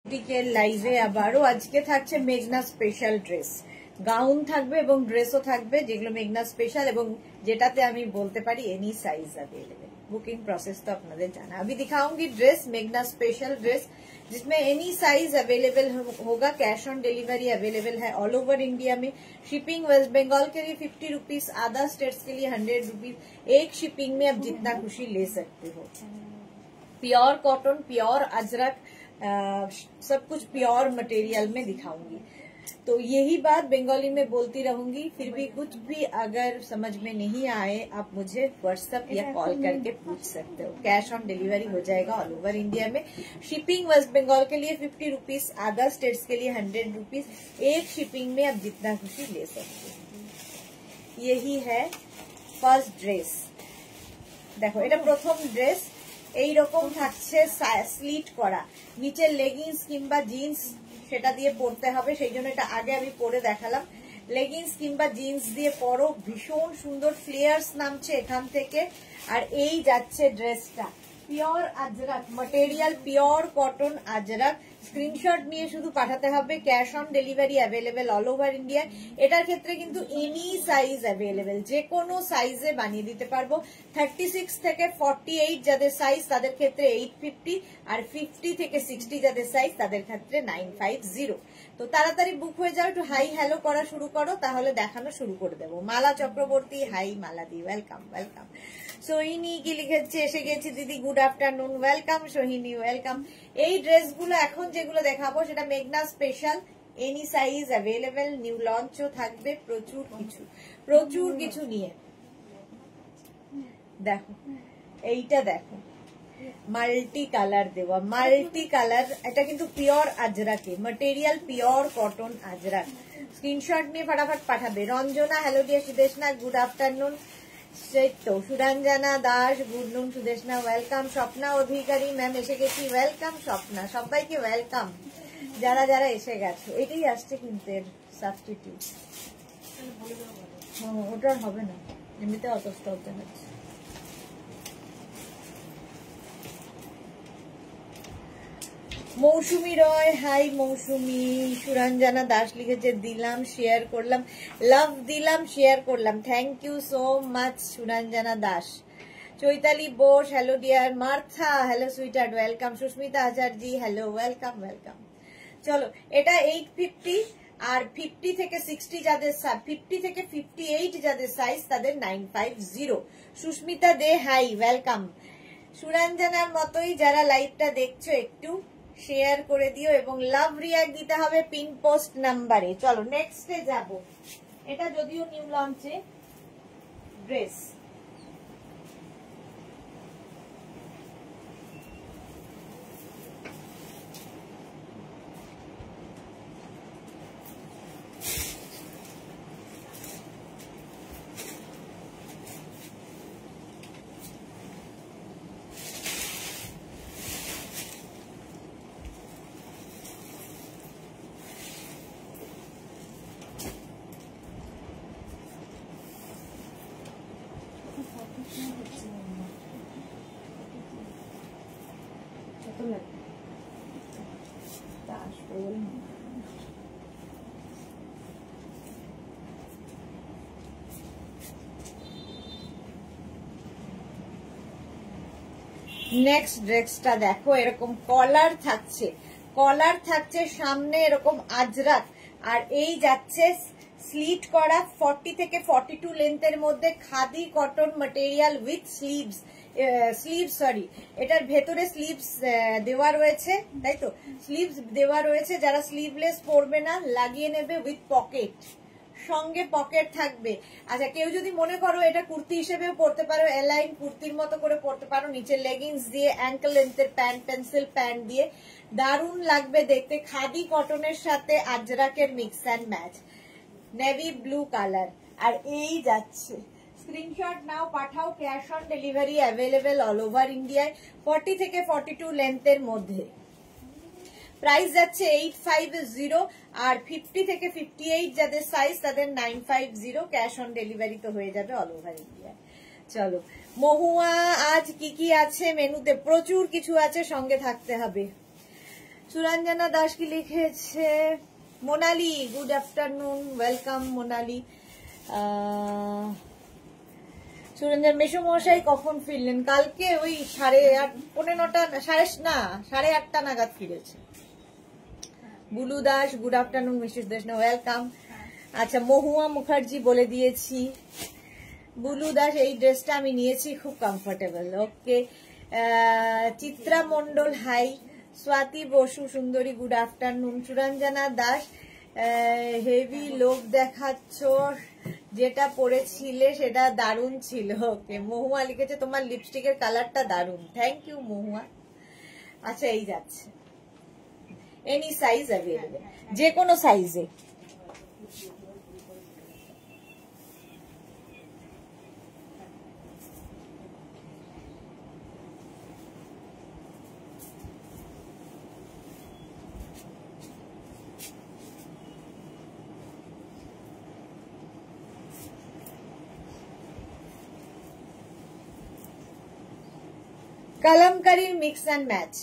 লাইভে আবারও আজকে থাকছে মেঘনা স্পেশাল ড্রেস, গাউন থাকবে এবং ড্রেসও থাকবে যেগুলো মেঘনা স্পেশাল এবং যেটাতে আমি বলতে পারি any size available. Booking process तो आपने जाना। अभी दिखाऊंगी ड्रेस, मेघना स्पेशल ड्रेस जिसमें एनी साइज अवेलेबल होगा। कैश ऑन डिलीवरी अवेलेबल है ऑल ओवर इंडिया में। शिपिंग वेस्ट बंगाल के लिए 50 रुपीज, अदर स्टेट्स के लिए 100 रुपीज। एक शिपिंग में आप जितना खुशी ले सकते हो। प्योर कॉटन, प्योर अजरक, सब कुछ प्योर मटेरियल में दिखाऊंगी। तो यही बात बंगाली में बोलती रहूंगी। फिर भी कुछ भी अगर समझ में नहीं आए आप मुझे व्हाट्सएप या कॉल करके पूछ सकते हो। कैश ऑन डिलीवरी हो जाएगा ऑल ओवर इंडिया में। शिपिंग वेस्ट बंगाल के लिए 50 रुपीज, अदर स्टेट्स के लिए 100 रुपीज। एक शिपिंग में आप जितना खुशी ले सकते हो। यही है फर्स्ट ड्रेस। देखो এটা প্রথম ড্রেস। এই রকম থাকছে স্লিট করা, নিচে লেগিংস কিংবা জিন্স সেটা দিয়ে পরতে হবে, সেই জন্য এটা আগে আমি পরে দেখালাম। লেগিংস কিংবা জিন্স দিয়ে পরো, ভীষণ সুন্দর ফ্লেয়ার্স নামছে এখান থেকে। আর এই যাচ্ছে ড্রেসটা pure Ajrak material, pure cotton Ajrak. Screenshot নিয়ে শুধু পাঠাতে হবে। Cash on delivery available all over India. এটার ক্ষেত্রে কিন্তু এনি সাইজ অ্যাভেলেবেল, যে কোনো সাইজে বানিয়ে দিতে পারবো। 36 থেকে 48 যাদের সাইজ তাদের ক্ষেত্রে 850, আর 50 থেকে 60 যাদের সাইজ তাদের ক্ষেত্রে 950। তো তাড়াতাড়ি বুক হয়ে যাও, একটু হাই হ্যালো করা শুরু করো, তাহলে দেখানো শুরু করে দেবো। Mala Chakraborty, hi Mala di, welcome welcome. Sohini কি লিখেছে, এসে গেছি দিদি, good afternoon, welcome Sohini, welcome. এই ড্রেসগুলো এখন যেগুলো দেখাবো সেটা মেঘনা special, any size available, new লঞ্চও থাকবে, প্রচুর কিছু নিয়ে। দেখো এইটা, দেখো মাল্টি কালার দেওয়া, মাল্টি কালার। এটা কিন্তু পিওর আজরাকে material, pure cotton Ajrak. Screenshot নিয়ে ফটাফট পাঠাবে। Ranjana, hello dear Sudeshna, good afternoon. সেই তো সুরঞ্জনা দাস, গুড নুন সুদেশনা, ওয়েলকাম। স্বপ্না অধিকারী ম্যাম এসে গেছি, ওয়েলকাম স্বপ্না। সবাইকে ওয়েলকাম যারা যারা এসে গেছো। এটাই আসছে কিন্তু এর সাবস্টিটিউট। ওটার হবে না, এমনিতে অত স্টক দেখাচ্ছে। মৌসুমী রয়, হাই মৌসুমী। সুরঞ্জনা দাস লিখেছে, দিলাম শেয়ার করলাম, লাভ দিলাম শেয়ার করলাম। Thank you so much Suranjana Das. Chaitali Bose, hello dear. Martha, hello sweetheart, welcome. Susmita Acharya, hello, welcome welcome. চলো, এটা 850, আর 50 থেকে 60 যাদের, 50 থেকে 58 যাদের সাইজ তাদের 950। সুস্মিতা দে, হাই, ওয়েলকাম। সুরঞ্জনার মতোই যারা লাইভটা দেখছো একটু শেয়ার করে দিও এবং লাভ রিয়াক্ট দিতে হবে পিন পোস্ট নাম্বারে। চলো নেক্সটে যাব। এটা যদিও নিউ লঞ্চে ড্রেস। নেক্সট ড্রেসটা দেখো, এরকম কলার থাকছে, কলার থাকছে সামনে এরকম আজরাক, আর এই যাচ্ছে স্লিট করা 40 থেকে 42 লেন্থের মধ্যে khadi cotton material with sleeves, sorry এটার ভেতরে স্লিভস দেওয়া রয়েছে, তাই তো স্লিভস দেওয়া রয়েছে। যারা স্লিভলেস পরবে না লাগিয়ে নেবে উইথ পকেট, সঙ্গে পকেট থাকবে। আচ্ছা, কেউ যদি মনে করো এটা কুর্তি হিসেবেও পরতে পারো, এলাইন কুর্তির মতো করে পরতে পারো, নিচে লেগিংস দিয়ে, অ্যাঙ্কেল লেন্থের প্যান্ট, পেন্সিল প্যান্ট দিয়ে দারুণ লাগবে দেখতে। খাদি কটনের সাথে আজরাকের mix and match, navy blue colour. আর এই যাচ্ছে, স্ক্রিনশট নাও, পাঠাও। Cash on delivery available all over ইন্ডিয়ায়, 40 থেকে 42 লেন্থের মধ্যে। প্রাইস যাচ্ছে 850, আর 50 থেকে 58 যাদের সাইজ তাদের 950। ক্যাশ অন ডেলিভারি তো হয়ে যাবে অল ওভার ইন্ডিয়া। চলো মহুয়া, আজ কি কি আছে মেনুতে? প্রচুর কিছু আছে, সঙ্গে থাকতে হবে। সুরঞ্জনা দাস কি লিখেছে? Monali, good afternoon, welcome Monali. Suranjan মেসোমশাই কখন ফিরলেন? কালকে ওই 8:30, 8:30 নাগাদ ফিরেছে। Bulu Das, good afternoon Mrs Deshna, welcome. আচ্ছা, মহুয়া মুখার্জি বলে দিয়েছি। বুলু দাস, এই ড্রেসটা আমি নিয়েছি, খুব কমফোর্টেবল। ওকে। চিত্রা মন্ডল, হাই। স্বাতি বসু সুন্দরী, good afternoon. Suranjana Das, heavy লোক দেখাচ্ছ, যেটা পরেছিলে সেটা দারুণ ছিল। ওকে। মহুয়া লিখেছে তোমার লিপস্টিকের কালারটা দারুণ, থ্যাংক ইউ মহুয়া। আচ্ছা, এই যাচ্ছে, এনি সাইজ অ্যাভেলেবল, যে কোনো সাইজে। কালামকারীর মিক্স অ্যান্ড ম্যাচ,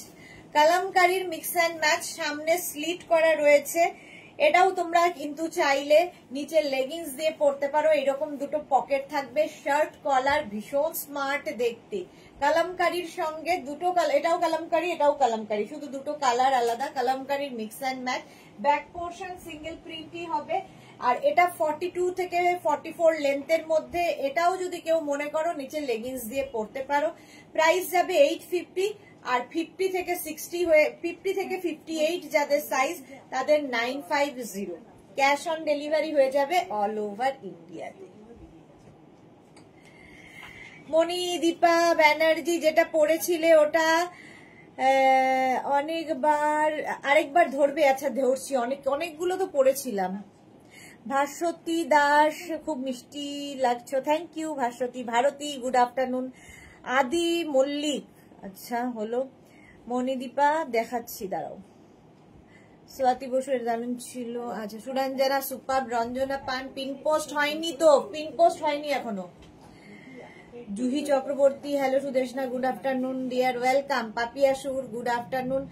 কালামকারীর মিক্স অ্যান্ড ম্যাচ, সামনে স্লিট করা রয়েছে। এটাও তোমরা কিন্তু চাইলে নিচে লেগিংস দিয়ে পরতে পারো। এরকম দুটো পকেট থাকবে, শার্ট কলার, ভীষণ স্মার্ট দেখতে। কালামকারীর সঙ্গে দুটো কালার, এটাও কালামকারী এটাও কালামকারী, শুধু দুটো কালার আলাদা। কালামকারীর mix and match, back portion single প্রিন্টই হবে। আর এটা 42 থেকে 44 লেন্থের মধ্যে। এটাও যদি কেউ মনে করো নিচে লেগিংস দিয়ে পরতে পারো। প্রাইস যাবে 850, আর 50 থেকে 60 হয়ে 50 থেকে 58 যাদের সাইজ তাদের 950। ক্যাশ অন ডেলিভারি হয়ে যাবে অল ওভার ইন্ডিয়াতে। মণিদীপা ব্যানার্জি, যেটা পড়েছিলে ওটা আরেকবার ধরবে? আচ্ছা ধরছি, অনেকগুলো তো পড়েছিলাম। ভাস্বতী দাস, খুব মিষ্টি লাগছো, thank you Bhaswati. Bharati, good afternoon. Adi Mallick, আচ্ছা হলো। মণিদীপা দেখাচ্ছি, দাঁড়াও। স্বাতি বসু, দারুণ ছিল। আচ্ছা, সুরঞ্জনা সুপার। রঞ্জনা পান, পিন পোস্ট হয়নি তো, পিন পোস্ট হয়নি এখনো। Juhi Chakraborty, hello Sudeshna, good afternoon dear, welcome. Papiya Sur, good afternoon.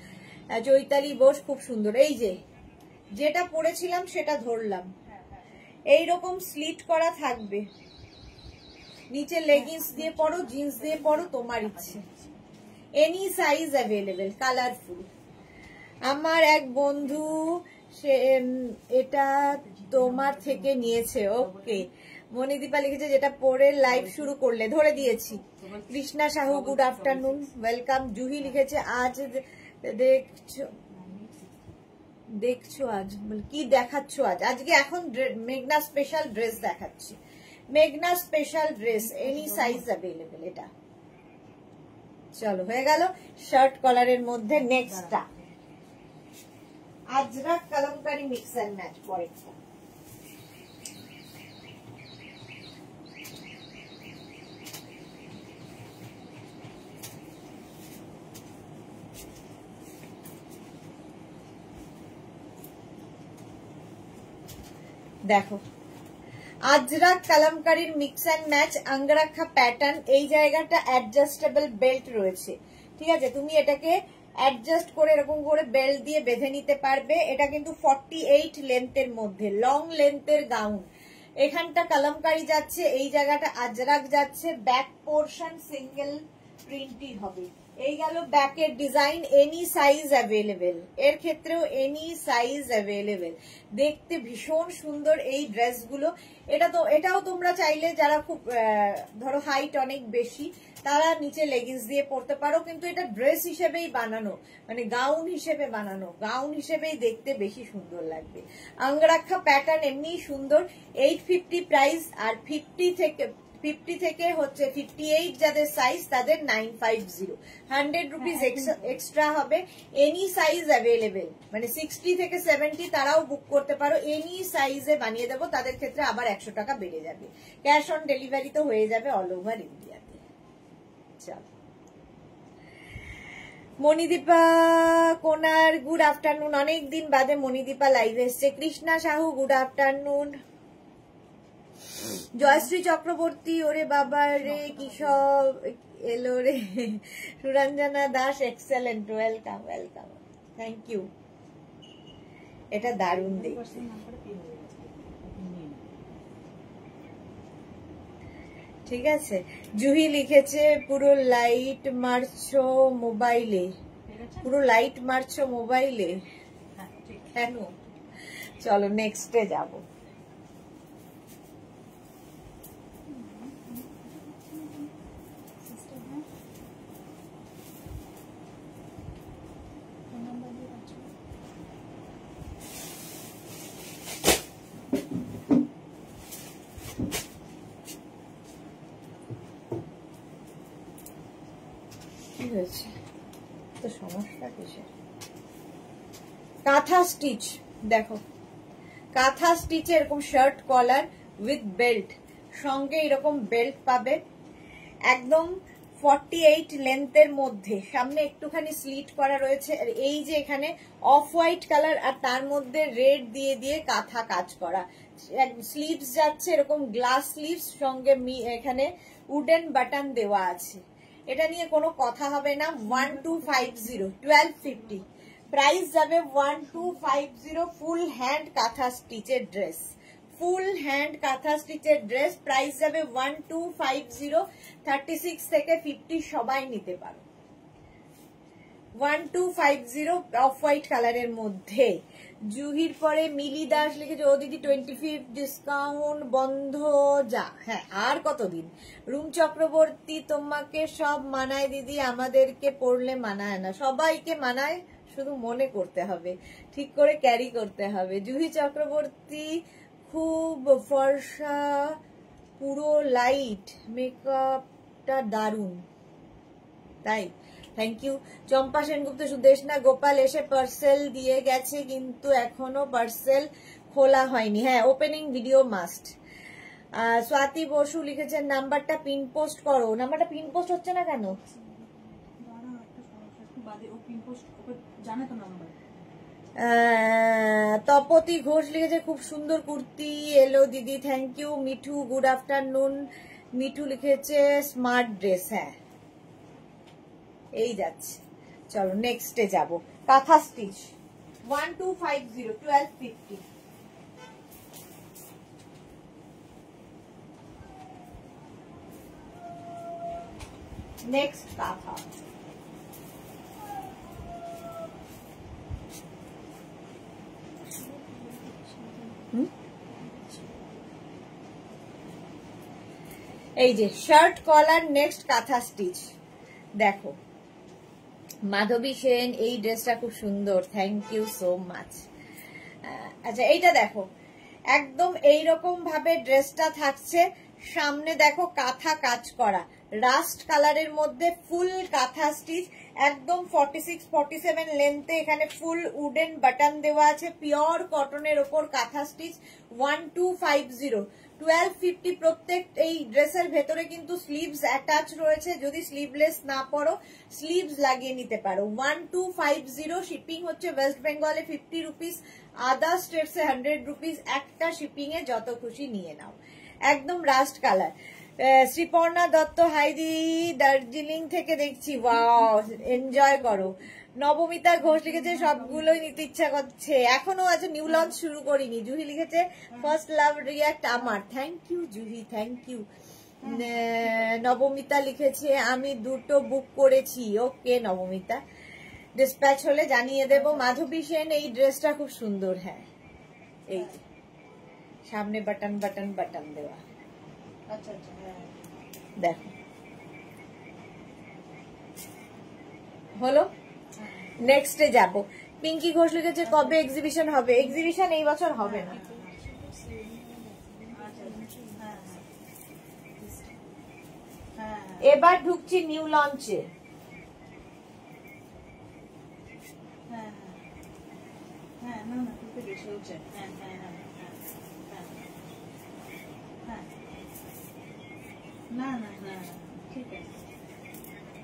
Chaitali Bose, খুব সুন্দর। এই যেটা পড়েছিলাম সেটা ধরলাম। এইরকম স্লিট করা থাকবে, নিচে লেগিংস দিয়ে পরো, জিন্স দিয়ে পরো, তোমার ইচ্ছে। Any size available, colourful. আমার এক বন্ধু সে এটা তোমার থেকে নিয়েছে। ওকে। মণিদীপা লিখেছে যেটা পরে লাইভ শুরু করলে, ধরে দিয়েছি। Krishna Sahu, good afternoon, welcome. Juhi লিখেছে আজ দেখছো আজ কি দেখাচ্ছ? আজকে এখন মেঘনা স্পেশাল ড্রেস দেখাচ্ছি। মেঘনা special dress, any size available. এটা চলো, হয়ে গেল শার্ট কলারের মধ্যে। নেক্সটটা Ajrak Kalamkari mix and match. পরেরটা দেখো, আজরাক কালামকারীর mix and match, angrakha pattern. এই জায়গাটা অ্যাডজাস্টেবল বেল্ট রয়েছে, ঠিক আছে? তুমি এটাকে অ্যাডজাস্ট করে এরকম করে বেল্ট দিয়ে বেঁধে নিতে পারবে। এটা কিন্তু 48 লেন্থের মধ্যে, লং লেন্থের গাউন। এখানটা কালামকারী যাচ্ছে, এই জায়গাটা আজরাক যাচ্ছে। ব্যাক পোর্শন সিঙ্গেল প্রিন্টই হবে। এই গেল ব্যাকের ডিজাইন। এনি সাইজ অ্যাভেলেবেল, এর ক্ষেত্রেও এনি সাইজ অ্যাভেলেবেল। দেখতে ভীষণ সুন্দর এই ড্রেসগুলো। এটাও তোমরা চাইলে যারা খুব ধরো হাইট অনেক বেশি, তারা নিচে লেগিংস দিয়ে পরতে পারো, কিন্তু এটা ড্রেস হিসেবেই বানানো, মানে গাউন হিসেবে বানানো, গাউন হিসেবেই দেখতে বেশি সুন্দর লাগবে। আঙ্গরাখা প্যাটার্ন এমনি সুন্দর। 850 প্রাইস, আর 50 থেকে হচ্ছে 58 যাদের সাইজ তাদের 950। 100 রুপিস এক্সট্রা হবে। এনি সাইজ অ্যাভেলেবেল, মানে 60 থেকে 70 তারাও বুক করতে পারো। এনি সাইজে বানিয়ে দেবো, তাদের ক্ষেত্রে আবার 100 টাকা বেড়ে যাবে। ক্যাশ অন ডেলিভারি তো হয়ে যাবে অল ওভার ইন্ডিয়াতে। চলো, মণিদীপা কোনার, গুড আফটারনুন। অনেকদিন বাদে মণিদীপা লাইভ এসছে। Krishna Sahu, good afternoon. জয়শ্রী চক্রবর্তী, ওরে বাবা রে কি সব এলো রে। Suranjana Das, excellent, welcome welcome. Thank you, এটা দারুণ দেখতে। ঠিক আছে, জুহি লিখেছে পুরো লাইট মারছো মোবাইলে, পুরো লাইট মারছো মোবাইলে কেন? চলো নেক্সটে যাব। কি হয়েছে তো, সমস্যা কিসের? কাঁথা স্টিচ দেখো, কাঁথা স্টিচে এরকম শার্ট কলার উইথ বেল্ট, সঙ্গে এরকম বেল্ট পাবে, একদম 48 লেন্থের মধ্যে, সামনে একটুখানি স্লিট করা রয়েছে, আর এই যে এখানে অফ হোয়াইট কালার আর তার মধ্যে রেড দিয়ে দিয়ে কাঁথা কাজ করা, স্লিভস যাচ্ছে এরকম গ্লাস স্লিভস, সঙ্গে এখানে উডেন বাটন দেওয়া আছে। এটা নিয়ে কোনো কথা হবে না। 1250, 1250 প্রাইস যাবে। 1250 ফুল হ্যান্ড কাঁথা স্টিচের ড্রেস, ফুল হ্যান্ড কাঁথা স্টিচের ড্রেস প্রাইস যাবে 1250। 36 থেকে 50 সবাই নিতে পারো। 1250 অফ হোয়াইট কালারের মধ্যে। জুহির পরে মিলি দাস লিখেছে, ও দিদি 25 ডিসকাউন্ট বন্ধ যা। হ্যাঁ, আর কতদিন? রুম চক্রবর্তী, তোমাকে সব মানায় দিদি, আমাদেরকে পড়লে মানায় না। সবাইকে মানায়, শুধু মনে করতে হবে, ঠিক করে ক্যারি করতে হবে। জুহি চক্রবর্তী, খুব ফর্সা, পুরো লাইট, মেকআপটা দারুন। তাই, থ্যাংক ইউ। চম্পা সেনগুপ্ত, সুদেশনা গোপাল এসে পার্সেল দিয়ে গেছে, কিন্তু এখনো পার্সেল খোলা হয়নি। হ্যাঁ, opening video must. Swati Basu লিখেছেন, নাম্বারটা পিন পোস্ট করো। নাম্বারটা পিন পোস্ট হচ্ছে না কেন? তপতি ঘোষ লিখেছে, খুব সুন্দর কুর্তি এলো দিদি, thank you. Mithu, good afternoon. Mithu লিখেছে স্মার্ট ড্রেস। হ্যাঁ, এই যাচ্ছে। চলো নেক্সটে যাব। কাঁথা স্টিচ 1250, 1250। নেক্সট কাঁথা, এই যে শার্ট কলার নেক্সট কাঁথা স্টিচ। দেখো মাধবী সেন, এই ড্রেসটা খুব সুন্দর, থ্যাংক ইউ সো মাচ। আচ্ছা, এইটা দেখো, একদম এইরকম ভাবে ড্রেসটা থাকছে, সামনে দেখো কাঁথা কাজ করা, রাস্ট কালারের মধ্যে ফুল কাঁথা স্টিচ, একদম 46-47 লেন্থে, এখানে ফুল উডেন বাটন দেওয়া আছে, পিওর কটনের ওপর কাঁথা স্টিচ। 1250, 1250 প্রত্যেক। এই ড্রেসের ভেতরে কিন্তু স্লিভস অ্যাটাচ রয়েছে, যদি স্লিভলেস না পরো স্লিভস লাগিয়ে নিতে পারো। 1250, শিপিং হচ্ছে ওয়েস্ট বেঙ্গলে 50 রুপিস, আদার স্টেটসে 100 রুপিস, একটা শিপিং এ যত খুশি নিয়ে নাও। একদম রাস্ট কালার। শ্রীপর্ণা দত্ত, হাইদি দার্জিলিং থেকে দেখছি, ওয়াও, এনজয় করো। নবমিতা ঘোষ লিখেছে, সবগুলোই নিতে ইচ্ছা করছে, এখনো আছে, নিউ লঞ্চ শুরু করিনি। জুহি লিখেছে, ফার্স্ট লাভ রিয়াক্ট আমার, thank you Juhi, thank you. Nabamita লিখেছে, আমি দুটো বুক করেছি। ওকে নবমিতা, ডিসপ্যাচ হলে জানিয়ে দেব। মাধবী সেন, এই ড্রেসটা খুব সুন্দর। হ্যাঁ, এই যে সামনে বাটন বাটন বাটন দেওয়া। আচ্ছা আচ্ছা, দেখো হলো। নেক্সটে যাব। পিঙ্কি ঘোষ লিখেছে, কবে এক্সিবিশন হবে? এক্সিবিশন এই বছর হবে না। এবার ঢুকছি নিউ লঞ্চে। না না না, ঠিক আছে।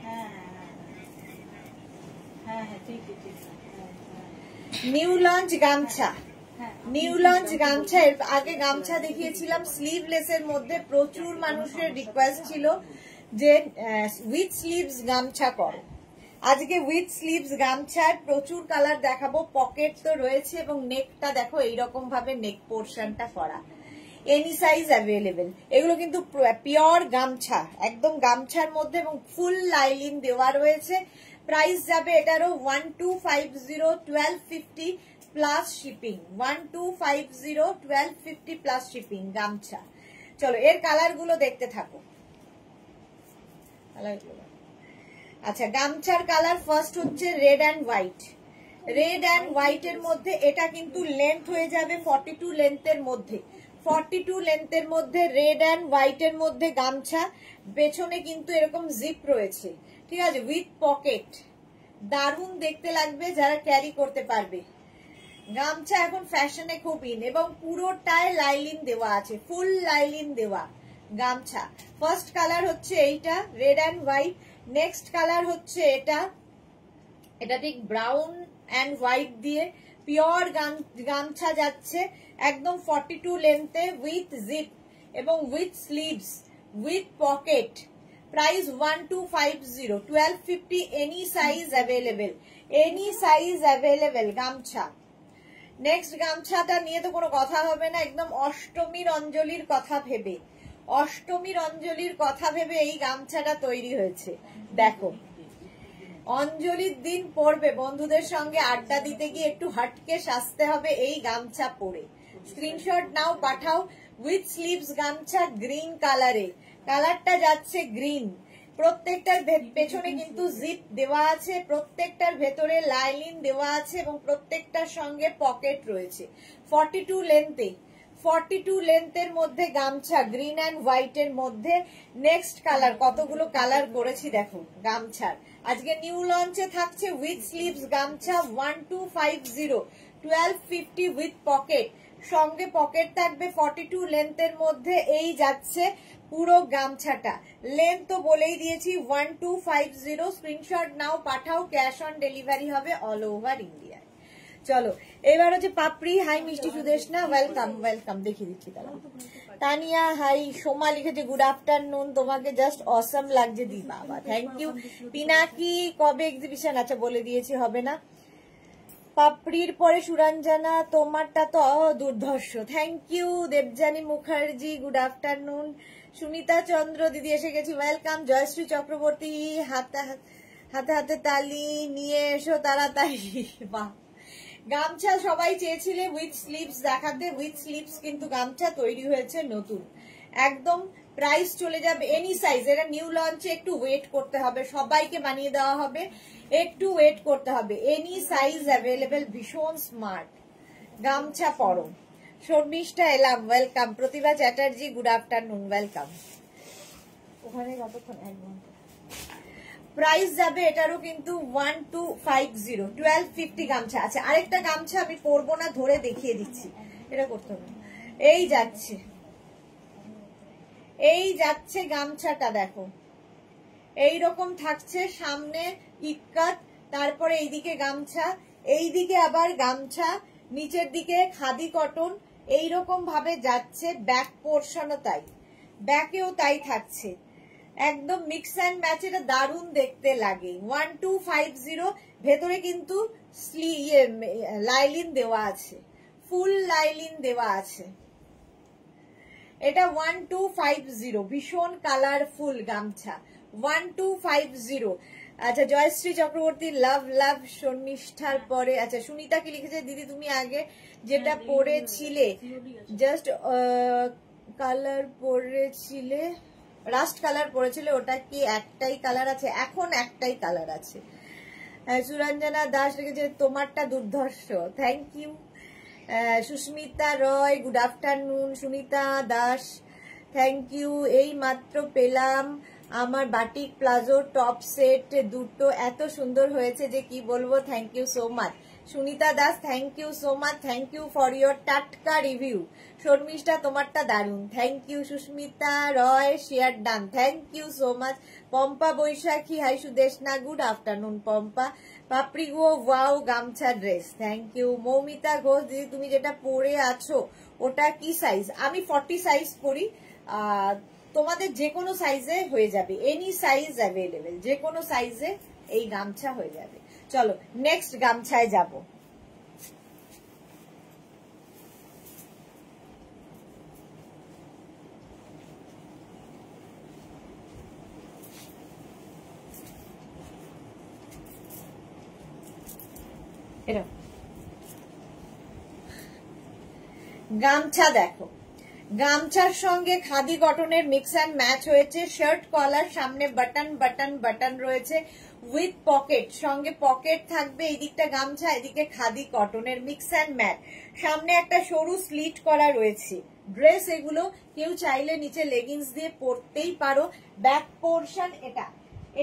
হ্যাঁ হ্যাঁ হ্যাঁ, ঠিক ঠিক। নিউ লঞ্চ গামছা, নিউ লঞ্চ গামছা। এর আগে গামছা দেখিয়েছিলাম স্লিভলেস এর মধ্যে, প্রচুর মানুষের রিকোয়েস্ট ছিল যে উইথ স্লিভস গামছা করো। আজকে উইথ স্লিভস গামছার প্রচুর কালার দেখাবো। পকেট তো রয়েছে এবং নেকটা দেখো এইরকম ভাবে নেক পোর্শনটা করা, এনি সাইজ অ্যাভেলেবেল। এগুলো কিন্তু পিওর গামছা, একদম গামছার মধ্যে এবং ফুল লাইলিন দেওয়া রয়েছে। প্রাইস যাবে এটারও 1250 1250 প্লাস শিপিং, 1250 1250 প্লাস শিপিং গামছা। চলো এর কালার গুলো দেখতে থাকো। আচ্ছা, গামছার কালার ফার্স্ট হচ্ছে red and white. Red and white এর মধ্যে এটা কিন্তু লেন্থ হয়ে যাবে 42 লেন্থের মধ্যে, 42 লেন্থের মধ্যে রেড অ্যান্ড হোয়াইট এর মধ্যে গামছা। পেছনে কিন্তু এরকম জিপ রয়েছে, ঠিক আছে, উইথ পকেট। দারুণ দেখতে লাগবে যারা ক্যারি করতে পারবে। গামছা এখন ফ্যাশনে খুব ইন এবং পুরোটায় লাইলিন দেওয়া আছে, ফুল লাইলিন দেওয়া গামছা। ফার্স্ট কালার হচ্ছে এইটা red and white. Next colour হচ্ছে এটা, এটা ঠিক ব্রাউন অ্যান্ড হোয়াইট দিয়ে পিওর গামছা যাচ্ছে একদম 42 লেন্থে উইথ জিপ এবং with sleeves with pocket. Price 1250 1250, any size available, any size available গামছা। নেক্সট গামছাটা নিয়ে তো কোনো কথা হবে না, একদম অষ্টমীর অঞ্জলির কথা ভেবে, অষ্টমীর অঞ্জলির কথা ভেবে এই গামছাটা তৈরি হয়েছে। দেখো অঞ্জলির দিন পরবে, বন্ধুদের সঙ্গে আড্ডা দিতে গিয়ে একটু হটকে সাজতে হবে এই গামছা পরে। স্ক্রিনশট নাও, পাঠাও। উইথ স্লিভস গামছা গ্রিন কালারে, কালারটা যাচ্ছে গ্রিন। প্রত্যেকটার পেছনে কিন্তু জিপ দেওয়া আছে, প্রত্যেকটার ভেতরে লাইলিন দেওয়া আছে এবং প্রত্যেকটার সঙ্গে পকেট রয়েছে। 42 লেন্থে, 42 লেন্থের মধ্যে গামছা গ্রিন অ্যান্ড হোয়াইট এর মধ্যে। নেক্সট কালার, কতগুলো কালার করেছি দেখো গামছার। আজকে নিউ লঞ্চে থাকছে উইথ স্লিভস গামছা 1250 1250 উইথ পকেট, সঙ্গে পকেট থাকবে 42 লেন্থের মধ্যে। এই যাচ্ছে পুরো গামছাটা, লেন্থ তো বলেই দিয়েছি 1250। স্ক্রিনশট নাও, পাঠাও। ক্যাশ অন ডেলিভারি হবে অল ওভার ইন্ডিয়ায়। চলো এবার হচ্ছে পাপড়ি। হাই মিষ্টি সুদেশনা, ওয়েলকাম ওয়েলকাম। দেখিয়ে দিচ্ছি তারা। তানিয়া হাই। সোমা লিখেছে গুড আফটারনুন, তোমাকে জাস্ট অসম লাগছে দি বাবা, থ্যাংক ইউ। পিনাকি কবে এক্সিবিশন? আচ্ছা বলে দিয়েছি, হবে না। পাপড়ির পরে সুরঞ্জনা, তোমারটা তো দুর্ধর্ষ, thank you. Debjani Mukherjee good afternoon. Sunita Chandra দিদি এসে গেছি, ওয়েলকাম। জয়শ্রী চক্রবর্তী হাতে হাতে হাতে তালি নিয়ে এসো তাড়াতাড়ি। বাহ, গামছা সবাই চেয়েছিলে উইথ স্লিভস দেখাতে, উইথ স্লিভস কিন্তু গামছা তৈরি হয়েছে নতুন একদম। প্রাইস চলে যাবে এনি সাইজ, এটা নিউ লঞ্চে, একটু ওয়েট করতে হবে, সবাইকে বানিয়ে দেওয়া হবে, একটু ওয়েট করতে হবে। এনি সাইজ অ্যাভেলেবেল, ভীষণ স্মার্ট গামছা পরো। শর্মিষ্ঠা এলাম, ওয়েলকাম। প্রতিভা চ্যাটার্জি গুড আফটারনুন, ওয়েলকাম। ওখানে কতক্ষণ? 1 ঘন্টা। প্রাইস যাবে এটারও কিন্তু 1250 1250 গামছা। আচ্ছা আরেকটা গামছা আমি পরবো না, ধরে দেখিয়ে দিচ্ছি, এটা করতে হবে। এই যাচ্ছে, এই যাচ্ছে গামছাটা দেখো, এই রকম থাকছে, সামনে ইক্কাত, তারপরে এইদিকে গামছা, এইদিকে আবার গামছা, নিচের দিকে খাদি কটন, এইরকম ভাবে যাচ্ছে। ব্যাক পোর্শনও তাই, ব্যাকেও তাই থাকছে, একদম মিক্স অ্যান্ড ম্যাচ। এটা দারুণ দেখতে লাগে। 1250, ভেতরে কিন্তু লাইলিন দেওয়া আছে, ফুল লাইলিন দেওয়া আছে। এটা 1250, ভীষণ কালারফুল গামছা 1250। আচ্ছা জয়শ্রী চক্রবর্তী লাভ লাভ। শর্মিষ্ঠার পরে আচ্ছা সুনিতা কি লিখেছে? দিদি তুমি আগে যেটা পরেছিলে জাস্ট কালার পরেছিলে, রাস্ট কালার পরেছিলে, ওটা কি একটাই কালার আছে? এখন একটাই কালার আছে। সুরঞ্জনা দাস লিখেছে তোমারটা দুর্ধর্ষ, thank you. Susmita Roy good afternoon. Sunita Das thank you. এই মাত্র পেলাম আমার বাটিক প্লাজো টপ সেট দুটো, এত সুন্দর হয়েছে যে কি বলবো, thank you so much. Sunita Das thank you so much, thank you for your টাটকা রিভিউ। শর্মিষ্ঠা তোমারটা দারুন, thank you. Susmita Roy share done, thank you so much. Pampa Baishakhi hi Sudeshna good afternoon Pampa. Papri গো ওয়াও গামছা dress, thank you. Moumita Ghosh দিদি তুমি যেটা পরে আছো ওটা কি সাইজ? আমি 40 সাইজ পরি, তোমাদের যে কোনো সাইজে হয়ে যাবে, এনি সাইজ অ্যাভেলেবেল, যে কোনো সাইজে এই গামছা হয়ে যাবে। চলো নেক্সট গামছায় যাব। গামছা দেখো, গামছার সঙ্গে খাদি কটনের মিক্স অ্যান্ড ম্যাচ হয়েছে। শার্ট কলার, সামনে বাটন বাটন বাটন রয়েছে উইথ পকেট, সঙ্গে পকেট থাকবে। এই দিকটা গামছা, এদিকে খাদি কটনের মিক্স অ্যান্ড ম্যাচ, সামনে একটা সরু স্লিট করা রয়েছে। ড্রেস এগুলো কেউ চাইলে নিচে লেগিংস দিয়ে পরতেই পারো। ব্যাক পোর্শন এটা,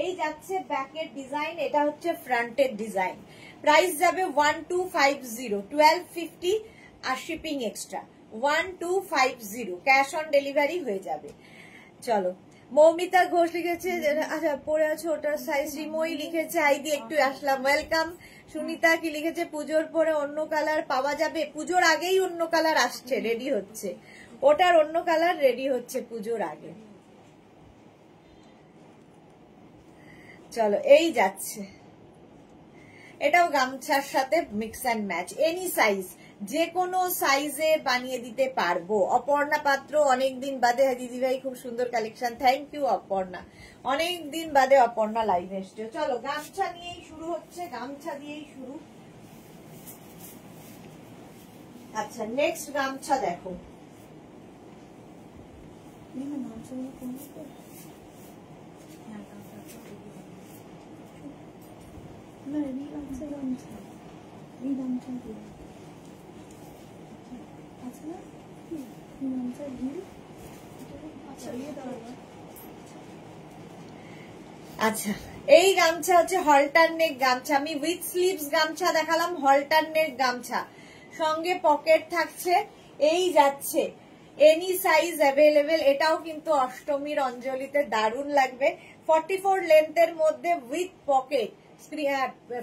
এই যাচ্ছে ব্যাকের ডিজাইন, এটা হচ্ছে ফ্রন্টের ডিজাইন। প্রাইস যাবে 1250, 1250 আর shipping extra. 1250 cash on delivery হয়ে যাবে। চলো, মৌমিতা ঘোষ লিখেছে, আচ্ছা পরে আছে ওটার সাইজ। শ্রীময়ী লিখেছে আইডি একটু আসলাম, ওয়েলকাম। সুনিতা কি লিখেছে, পুজোর পরে অন্য কালার পাওয়া যাবে? পুজোর আগেই অন্য কালার আসছে, রেডি হচ্ছে, ওটার অন্য কালার রেডি হচ্ছে পুজোর আগে। চলো এই যাচ্ছে, এটাও গামছার সাথে mix and match, any size, যে কোনো সাইজে বানিয়ে দিতে পারবো। অপর্ণা পাত্র অনেকদিন বাদে, দিদি ভাই খুব সুন্দর কালেকশন, থ্যাংক ইউ অপর্ণা, অনেকদিন বাদে অপর্ণা লাইভ এসছে। চলো গামছা নিয়েই শুরু হচ্ছে, গামছা দিয়েই শুরু। আচ্ছা নেক্সট গামছা দেখো, আচ্ছা এই গামছা হচ্ছে হলটার নেক গামছা। আমি উইথ স্লিভস গামছা দেখালাম, হলটার নেক গামছা, সঙ্গে পকেট থাকছে। এই যাচ্ছে, এনি সাইজ অ্যাভেলেবেল। এটাও কিন্তু অষ্টমীর অঞ্জলিতে দারুণ লাগবে। 44 লেন্থের মধ্যে উইথ পকেট,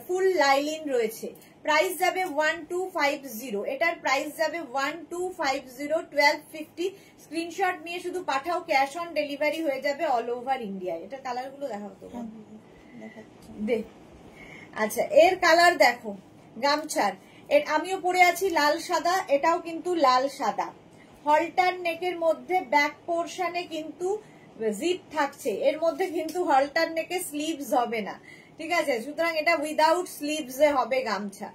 ফুল লাইলিন রয়েছে। প্রাইস যাবে 1250, এটার প্রাইস যাবে 1250, 1250। স্ক্রিনশট নিয়ে শুধু পাঠাও, ক্যাশ অন ডেলিভারি হয়ে যাবে অল ওভার ইন্ডিয়া। এটা কালার গুলো দেখাও তো দে। আচ্ছা এর কালার দেখো, গামছার আমিও পরে আছি লাল সাদা, এটাও কিন্তু লাল সাদা। হলটার নেকের মধ্যে ব্যাক পোর্শনে কিন্তু জিপ থাকছে, এর মধ্যে কিন্তু হলটার নেকে স্লিভস হবে না, ঠিক আছে? সুতরাং এটা উইদাউট স্লিভস এ হবে গামছা।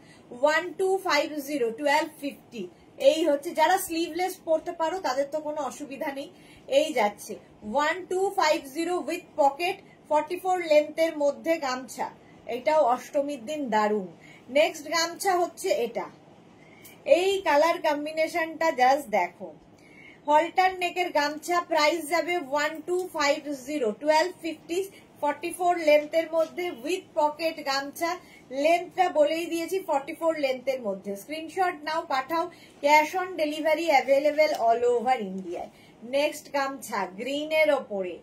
1250, 1250। এই হচ্ছে, যারা স্লিভলেস পরতে পারো তাদের তো কোনো অসুবিধা নেই। এই যাচ্ছে 1250 উইথ পকেট, 44 লেন্থের মধ্যে গামছা। এটাও অষ্টমীর দিন দারুণ। নেক্সট গামছা হচ্ছে এটা, এই কালার কম্বিনেশনটা জাস্ট দেখো। হলটার নেকের গামছা, প্রাইস যাবে 1250, 1250, 44 লেন্থের মধ্যে উইথ পকেট গামছা। লেন্থটা বলেই দিয়েছি, 44 লেন্থের মধ্যে। স্ক্রিনশট নাও, পাঠাও, cash on delivery available all over ইন্ডিয়ায়। নেক্সট গামছা গ্রিনের ওপরে,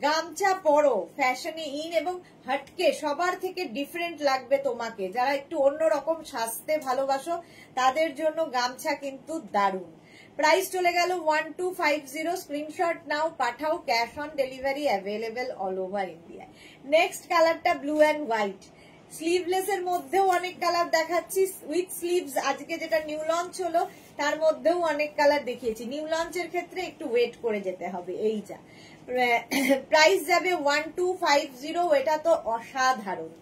গামছা পরো, ফ্যাশনে ইন এবং হটকে, সবার থেকে ডিফারেন্ট লাগবে তোমাকে। যারা একটু অন্যরকম সাজতে ভালোবাসো তাদের জন্য গামছা কিন্তু দারুণ। প্রাইস চলে গেল 1250, স্ক্রিনশট নাও, পাঠাও, cash on delivery available all over India. Next কালারটা ব্লু অ্যান্ড হোয়াইট, স্লিভলেস এর মধ্যেও অনেক কালার দেখাচ্ছি, উইথ স্লিভস আজকে যেটা নিউ লঞ্চ হলো তার মধ্যেও অনেক কালার দেখিয়েছি। নিউ লঞ্চের ক্ষেত্রে একটু ওয়েট করে যেতে হবে। এই যা প্রাইস যাবে 1250, এটা তো অসাধারণ,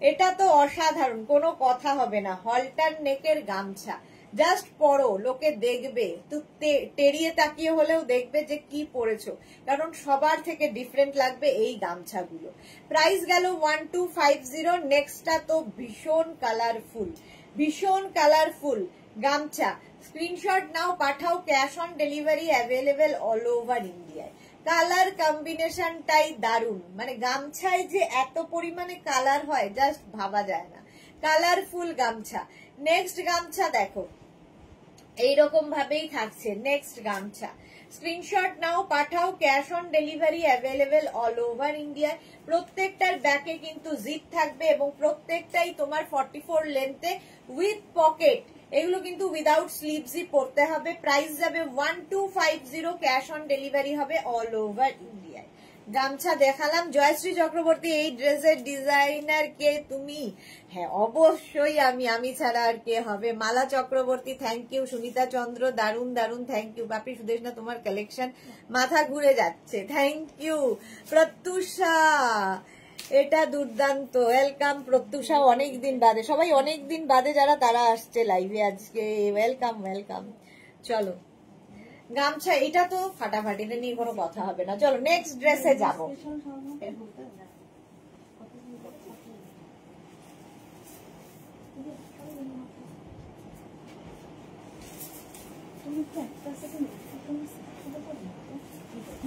এটা তো অসাধারণ, কোনো কথা হবে না। হলটার নেকের গামছা, জাস্ট পরো, লোকে দেখবে তো, টেরিয়ে তাকিয়ে হলেও দেখবে যে কি পরেছো, কারণ সবার থেকে ডিফারেন্ট লাগবে এই গামছাগুলো। প্রাইস গেল 1250। নেক্সটটা তো ভীষণ কালারফুল, ভীষণ কালারফুল গামছা। স্ক্রিনশট নাও, পাঠাও, cash on delivery available all over ইন্ডিয়ায়। কালার কম্বিনেশনটাই দারুণ, মানে গামছায় যে এত পরিমাণে কালার হয় জাস্ট ভাবা যায় না। কালারফুল গামছা। নেক্সট গামছা দেখো, এইরকম ভাবেই থাকছে নেক্সট গামছা। স্ক্রিনশট নাও, পাঠাও, cash on delivery available all over ইন্ডিয়ায়। প্রত্যেকটার ব্যাকে কিন্তু জিপ থাকবে এবং প্রত্যেকটাই তোমার 44 লেন্থে উইথ পকেট। এগুলো কিন্তু উইদাউট স্লিভসই পরতে হবে। প্রাইস যাবে 1250, ক্যাশ অন ডেলিভারি হবে অল ওভার ইন্ডিয়ায়। গামছা দেখালাম। জয়শ্রী চক্রবর্তী, এই ড্রেসের ডিজাইনার কে তুমি? হ্যাঁ অবশ্যই আমি ছাড়া আর কে হবে। মালা চক্রবর্তী থ্যাংক ইউ। সুমিতা চন্দ্র দারুন দারুন থ্যাংক ইউ। বাপি সুদেশনা তোমার কালেকশন মাথা ঘুরে যাচ্ছে, থ্যাংক ইউ। প্রত্যুষা, এটা দুর্দান্ত, ওয়েলকাম প্রত্যুষা। অনেকদিন বাদে, সবাই অনেকদিন বাদে যারা তারা আসছে লাইভে আজকে, ওয়েলকাম ওয়েলকাম। চলো গামছা এটা তো ফাটাফাটি, এটা নিয়ে কোনো কথা হবে না। চলো নেক্সট ড্রেসে যাবো।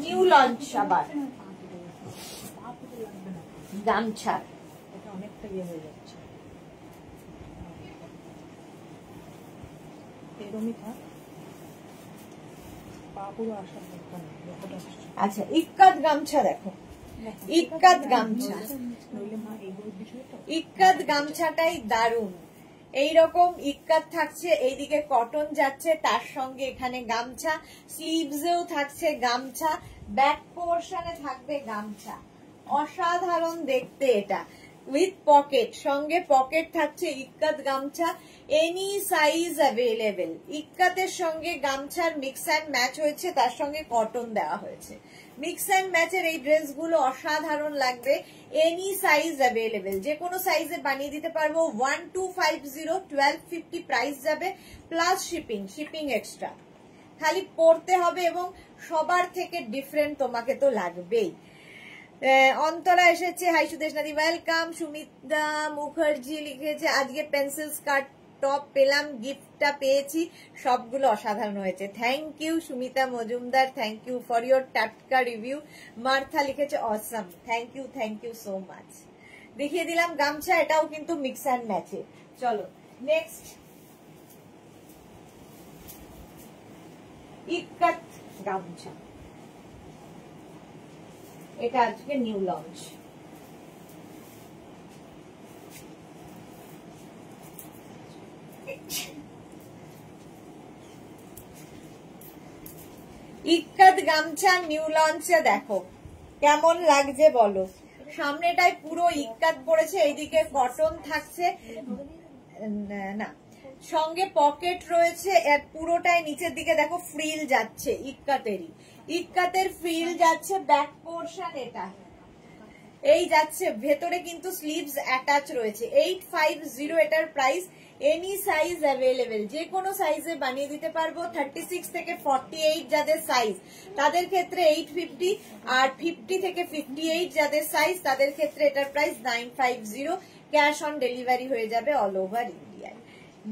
নিউ লঞ্চ আবার গামছা, এটা অনেকটা ইয়ে হয়ে যাচ্ছে, এরকমই থাক, পা পুরো আসার দরকার নেই। আচ্ছা ইক্কাত গামছা দেখো, ইক্কাত গামছা, ইক্কাত গামছাটাই দারুন। এইরকম ইক্কাত থাকছে, এইদিকে কটন যাচ্ছে, তার সঙ্গে এখানে গামছা, স্লিভসেও থাকছে গামছা, ব্যাক পোর্শনে থাকবে গামছা, অসাধারণ দেখতে এটা। উইথ পকেট, সঙ্গে পকেট থাকছে, ইক্কাত গামছা, এনি সাইজ অ্যাভেলেবেল। ইক্কাতের সঙ্গে গামছার মিক্স অ্যান্ড ম্যাচ হয়েছে, তার সঙ্গে কটন দেওয়া হয়েছে। মিক্স অ্যান্ড ম্যাচের এই ড্রেসগুলো অসাধারণ লাগবে। এনি সাইজ অ্যাভেলেবেল, যে কোনো সাইজে বানিয়ে দিতে পারবো। 1250, 1250 প্রাইস যাবে, প্লাস শিপিং, শিপিং এক্সট্রা। খালি পড়তে হবে এবং সবার থেকে ডিফারেন্ট তোমাকে তো লাগবেই। অন্তরা এসেছে, হাই সুদেশনাদি ওয়েলকাম। সুমিতা মুখার্জি লিখেছে আজকে পেন্সিল স্কার্ট টপ পেলাম, গিফটটা পেয়েছি, সবগুলো অসাধারণ হয়েছে। Thank you Sumita Majumdar, thank you for your টাটকা রিভিউ। মার্থা লিখেছে Assam, thank you so much. দেখিয়ে দিলাম গামছা, এটাও কিন্তু মিক্স অ্যান্ড ম্যাচে। চলো নেক্সট, ইক্কাত গামছা, এটা আজকে নিউ লঞ্চ। ইক্কাত গামছা নিউ লঞ্চে দেখো কেমন লাগছে বলো। সামনেটায় পুরো ইক্কাত পড়েছে, এইদিকে কটন থাকছে, না সঙ্গে পকেট রয়েছে, এর পুরোটাই নিচের দিকে দেখো ফ্রিল যাচ্ছে, ইক্কাতেরই, ইক্কাতের ফ্রিল যাচ্ছে, ব্যাক পোর্শন এটা এই যাচ্ছে, ভেতরে কিন্তু স্লিভস অ্যাটাচ রয়েছে। 850 এটার প্রাইস। এনি সাইজ অ্যাভেলেবেল, যে কোনো সাইজে বানিয়ে দিতে পারবো। 36 থেকে 48 যাদের সাইজ তাদের ক্ষেত্রে 850, আর 50 থেকে 58 যাদের সাইজ তাদের ক্ষেত্রে এটার প্রাইস 950। ক্যাশ অন ডেলিভারি হয়ে যাবে অল ওভার ইন্ডিয়ায়।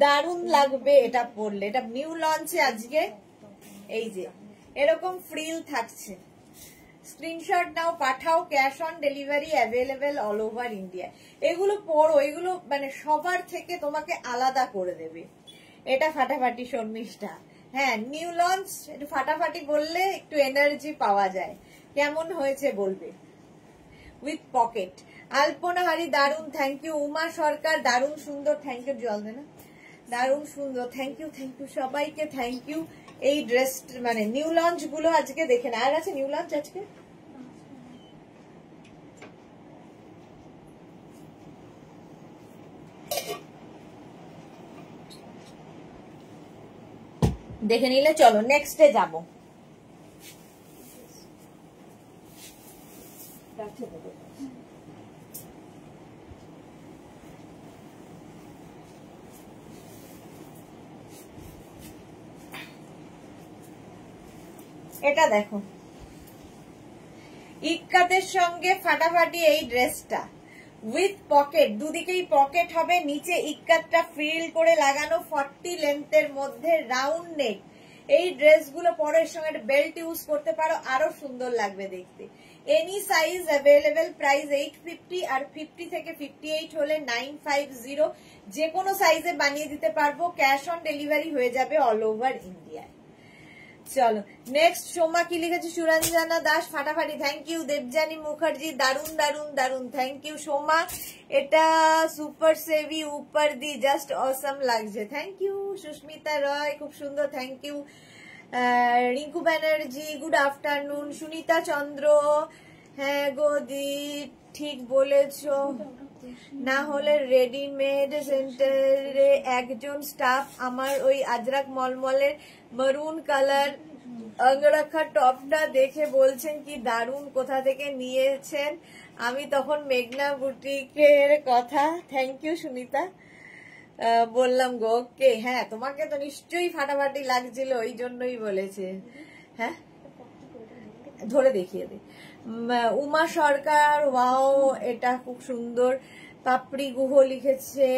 দারুণ লাগবে এটা পরলে, এটা নিউ লঞ্চে আজকে। এই যে এরকম ফ্রিল থাকছে, স্ক্রিনশট নাও পাঠাও, cash on delivery available all over India. এগুলো পড়ো, এগুলো মানে সবার থেকে তোমাকে আলাদা করে দেবে। এটা ফাটাফাটি শর্মিষ্ঠা, হ্যাঁ নিউ লঞ্চ, একটু ফাটাফাটি বললে একটু এনার্জি পাওয়া যায়। কেমন হয়েছে বলবে। উইথ পকেট, আলপনা হারি দারুন, থ্যাংক ইউ। উমা সরকার দারুন সুন্দর, থ্যাংক ইউ। জল দে না, দারুন সুন্দর, থ্যাংক ইউ সবাইকে, থ্যাংক ইউ। এই ড্রেস মানে নিউ লঞ্চ গুলো আজকে দেখে না, আর আছে নিউ লঞ্চ আজকে। দেখে নিলে চলো নেক্সটে যাব। এটা দেখো ইক্কাতের সঙ্গে ফাটাফাটি এই ড্রেসটা, উইথ পকেট, দুদিকেই পকেট হবে, নিচে ইক্কাতটা ফ্রিল করে লাগানো, 40 লেন্থের মধ্যে, রাউন্ড নেক। এই ড্রেসগুলো পরের সঙ্গে বেল্ট ইউজ করতে পারো, আরো সুন্দর লাগবে দেখতে। এনি সাইজ অ্যাভেলেবেল, প্রাইস 850, আর 50 থেকে 58 হলে 950। যে কোনো সাইজে বানিয়ে দিতে পারবো, ক্যাশ অন ডেলিভারি হয়ে যাবে অল ওভার ইন্ডিয়ায়। চলো নেক্সট, সোমা কি লিখেছে, সুরঞ্জনা দাস ফাটাফাটি, থ্যাংক ইউ। দেবজানী মুখার্জি দারুন দারুন দারুন, থ্যাংক ইউ সোমা। এটা সুপার সেভি উপর দি, জাস্ট অসম লাগছে, থ্যাংক ইউ। সুস্মিতা রয় খুব সুন্দর, thank you. Rinku Banerjee good afternoon. Sunita Chandra হ্যাঁ গো দি, ঠিক বলেছো। না হলে রেডিমেড সেন্টারে একজন স্টাফ আমার ওই আজরাক মলমলের মারুন কালার অঙ্গরাখা টপটা দেখে বলছেন কি দারুণ, কোথা থেকে নিয়েছেন। আমি তখন মেঘনা বুটিকের কথা, থ্যাংক ইউ সুনিতা, বললাম গো ওকে। হ্যাঁ তোমাকে তো নিশ্চয়ই ফাটাফাটি লাগছিল, ওই জন্যই বলেছে। হ্যাঁ ধরে দেখিয়ে দে। উমা সরকার, ওয়াও এটা খুব সুন্দর। পাপড়ি গুহ লিখেছে,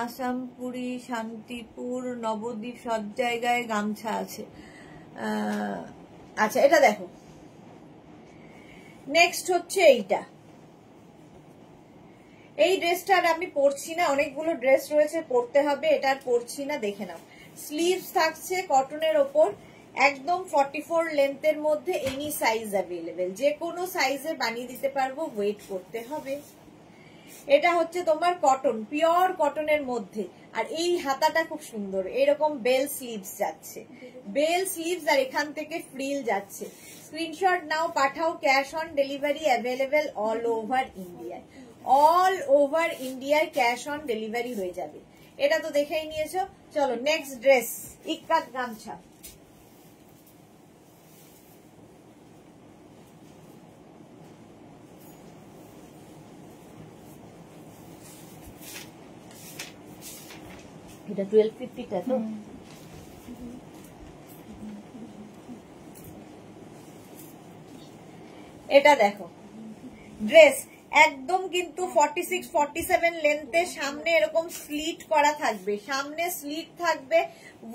আসামপুরি, শান্তিপুর, নবদ্বীপ সব জায়গায় গামছা আছে। আচ্ছা এটা দেখো, নেক্সট হচ্ছে এইটা। এই ড্রেসটা আমি পরছি না, অনেকগুলো ড্রেস রয়েছে পরতে হবে, এটা আর পরছি না, দেখে নাও। স্লিভস থাকছে কটনের ওপর, একদম 44 লেন্থের মধ্যে, এনি সাইজ অ্যাভেলেবেল, যে কোনো সাইজে বানিয়ে দিতে পারবো, ওয়েট করতে হবে। এটা হচ্ছে তোমার কটন, পিওর কটনের মধ্যে। আর এই হাতাটা খুব সুন্দর, এরকম বেল স্লিভস যাচ্ছে, বেল স্লিভস, আর এখান থেকে ফ্রিল যাচ্ছে। স্ক্রিনশট নাও, পাঠাও, cash on delivery available all over ইন্ডিয়ায়। অল ওভার ইন্ডিয়ায় ক্যাশ অন ডেলিভারি হয়ে যাবে। এটা তো দেখেই নিয়েছো। চলো নেক্সট ড্রেস, ইক্কাত গামছা। এটা 1250টা তো। এটা দেখো ড্রেস একদম কিন্তু 46-47 লেন্থে, সামনে এরকম স্লিট করা থাকবে, সামনে স্লিট থাকবে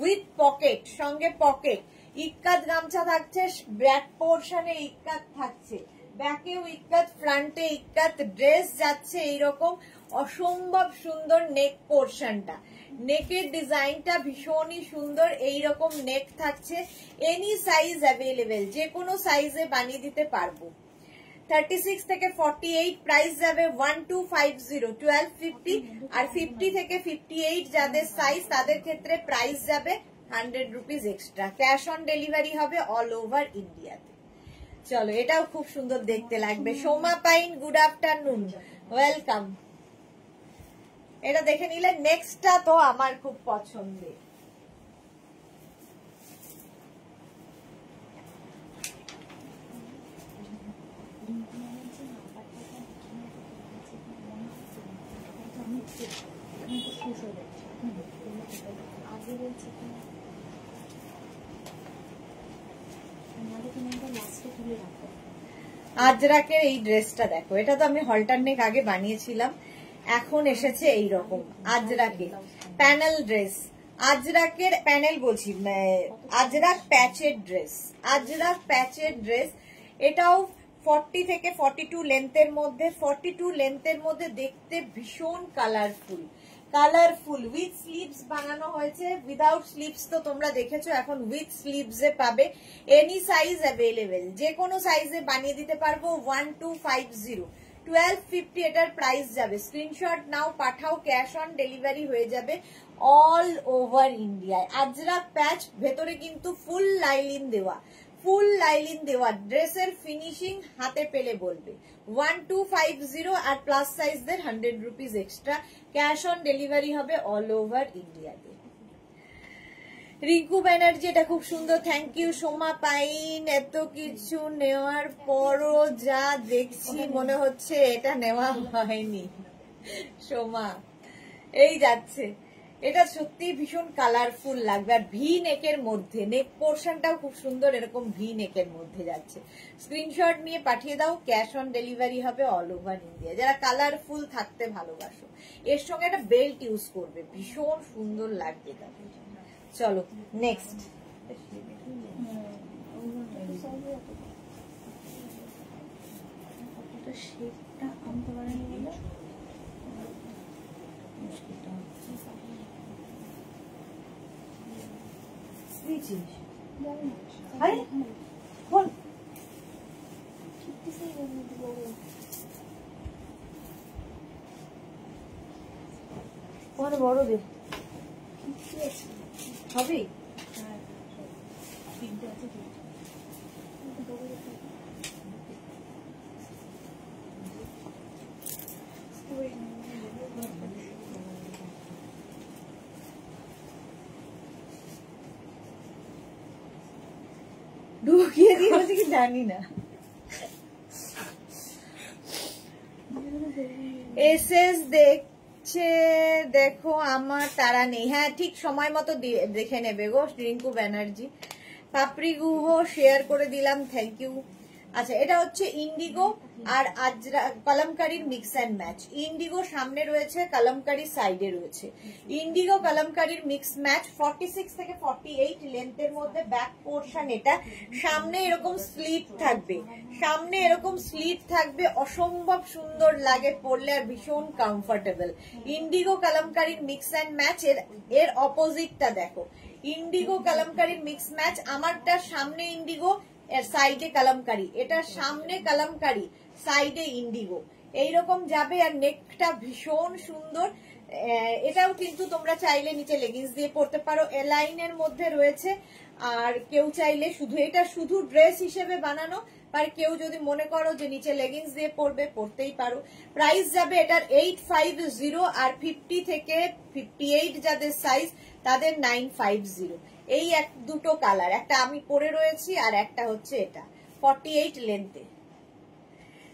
উইথ পকেট, সঙ্গে পকেট। ইক্কাত গামছা থাকছে, ব্যাক পোর্শনে ইক্কাত থাকছে, ব্যাকেও ইক্কাত, ফ্রন্টে ইক্কাত। ড্রেস যাচ্ছে এইরকম, অসম্ভব সুন্দর নেক পোর্শনটা, নেকের ডিজাইনটা ভীষণই সুন্দর, এইরকম নেক থাকছে। এনি সাইজ অ্যাভেলেবেল, যে কোনো সাইজে বানিয়ে দিতে পারবো। 36 থেকে 48 প্রাইস যাবে 1250, 1250। আর 50 থেকে 58 যাদের সাইজ, তাদের ক্ষেত্রে প্রাইস যাবে 100 rupees extra. Cash on delivery হবে অল ওভার ইন্ডিয়াতে। চলো এটাও খুব সুন্দর দেখতে লাগবে। Soma pine, good afternoon, welcome. এটা দেখে নিলে। নেক্সটটা তো আমার খুব পছন্দের, আজরাকের এই ড্রেসটা দেখো। এটা তো আমি হলটার নেক আগে বানিয়েছিলাম, এখন এসেছে এইরকম আজরাকে প্যানেল ড্রেস। আজরাকের প্যানেল বলছি, আজরাক প্যাচের ড্রেস, আজরাক প্যাচের ড্রেস। এটাও 40 থেকে 42 লেন্থের মধ্যে, 42 লেন্থের মধ্যে, দেখতে ভীষণ কালারফুল, কালারফুল। উইথ স্লিভস বানানো হয়েছে, উইদাউট স্লিভস তো তোমরা দেখেছো, এখন উইথ স্লিভস এ পাবে। এনি সাইজ অ্যাভেলেবেল, যে কোনো সাইজে বানিয়ে দিতে পারবো। 1250, 1250 এটার প্রাইস যাবে। স্ক্রিনশট নাও, পাঠাও, ক্যাশ অন ডেলিভারি হয়ে যাবে অল ওভার ইন্ডিয়ায়। আজরাক প্যাচ, ভেতরে কিন্তু ফুল লাইলিন দেওয়া, ফুল লাইলিন দেওয়া। ড্রেসের ফিনিশিং হাতে পেলে বলবে। 1250 আর প্লাস সাইজদের 100 rupees extra. Cash on delivery হবে অল ওভার ইন্ডিয়াতে। রিঙ্কু ব্যানার্জি, এটা খুব সুন্দর, থ্যাংক ইউ। সোমা পাইন, এত কিছু নেওয়ার পরও যা দেখছি মনে হচ্ছে এটা নেওয়া হয়নি। সোমা এই যাচ্ছে, এটা সত্যি ভীষণ কালারফুল লাগবে। আর ভি নেকের মধ্যে, নেক পোর্শনটাও খুব সুন্দর, এরকম ভি নেকের মধ্যে যাচ্ছে। স্ক্রিনশট নিয়ে পাঠিয়ে দাও, ক্যাশ অন ডেলিভারি হবে অল ওভার ইন্ডিয়া। যারা কালারফুল থাকতে ভালোবাসো, এর সঙ্গে একটা বেল্ট ইউজ করবে, ভীষণ সুন্দর লাগবে তাদের। চলো নেক্সট, শেপটা আনতে পারেনি বলে মুশকিলটা বড় দে হবে। আছে কি জানি না। এসএস দেখছে, দেখো আমার তারা নেই। হ্যাঁ ঠিক সময় মতো দেখে নেবে গো রিঙ্কু ব্যানার্জি। পাপড়ি গুহ শেয়ার করে দিলাম, থ্যাংক ইউ। আচ্ছা এটা হচ্ছে ইন্ডিগো আর আজরা কলমকারীর মিক্স অ্যান্ড ম্যাচ। ইন্ডিগো সামনে রয়েছে, কলমকারী সাইডে রয়েছে। ইন্ডিগো কলমকারীর মিক্স ম্যাচ 46 থেকে 48 লেন্থের মধ্যে ব্যাক পোর্শন। এটা সামনে এরকম স্লিট থাকবে, সামনে এরকম স্লিট থাকবে, অসম্ভব সুন্দর লাগে পরলে আর ভীষণ কমফোর্টেবল। ইন্ডিগো কলমকারীর মিক্স অ্যান্ড ম্যাচ। এর অপোজিটটা দেখো, ইন্ডিগো কলমকারীর মিক্স ম্যাচ। আমারটা সামনে ইন্ডিগো, এর সাইডে কলমকারী। এটা সামনে কলমকারী, সাইডে ইন্ডিগো, এইরকম যাবে। আর নেকটা ভীষণ সুন্দর। এটাও কিন্তু তোমরা চাইলে নিচে লেগিংস দিয়ে পরতে পারো, এলাইনের মধ্যে রয়েছে। আর কেউ চাইলে শুধু এটা শুধু ড্রেস হিসেবে বানানো, আর কেউ যদি মনে করো যে নিচে লেগিংস দিয়ে পরবে, পরতেই পারো। প্রাইস যাবে এটার 850, আর 50 থেকে 58 যাদের সাইজ তাদের 950। এই দুটো কালার, একটা আমি পরে রয়েছি আর একটা হচ্ছে এটা 48 লেন্থে।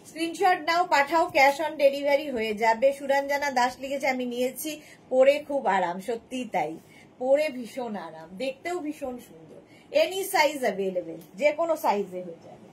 স্ক্রিনশট নাও, পাঠাও, ক্যাশ অন ডেলিভারি হয়ে যাবে। সুরঞ্জনা দাস লিখেছে আমি নিয়েছি, পরে খুব আরাম। সত্যি তাই, পরে ভীষণ আরাম, দেখতেও ভীষণ সুন্দর। এনি সাইজ অ্যাভেলেবেল, যে কোনো সাইজে হয়ে যাবে।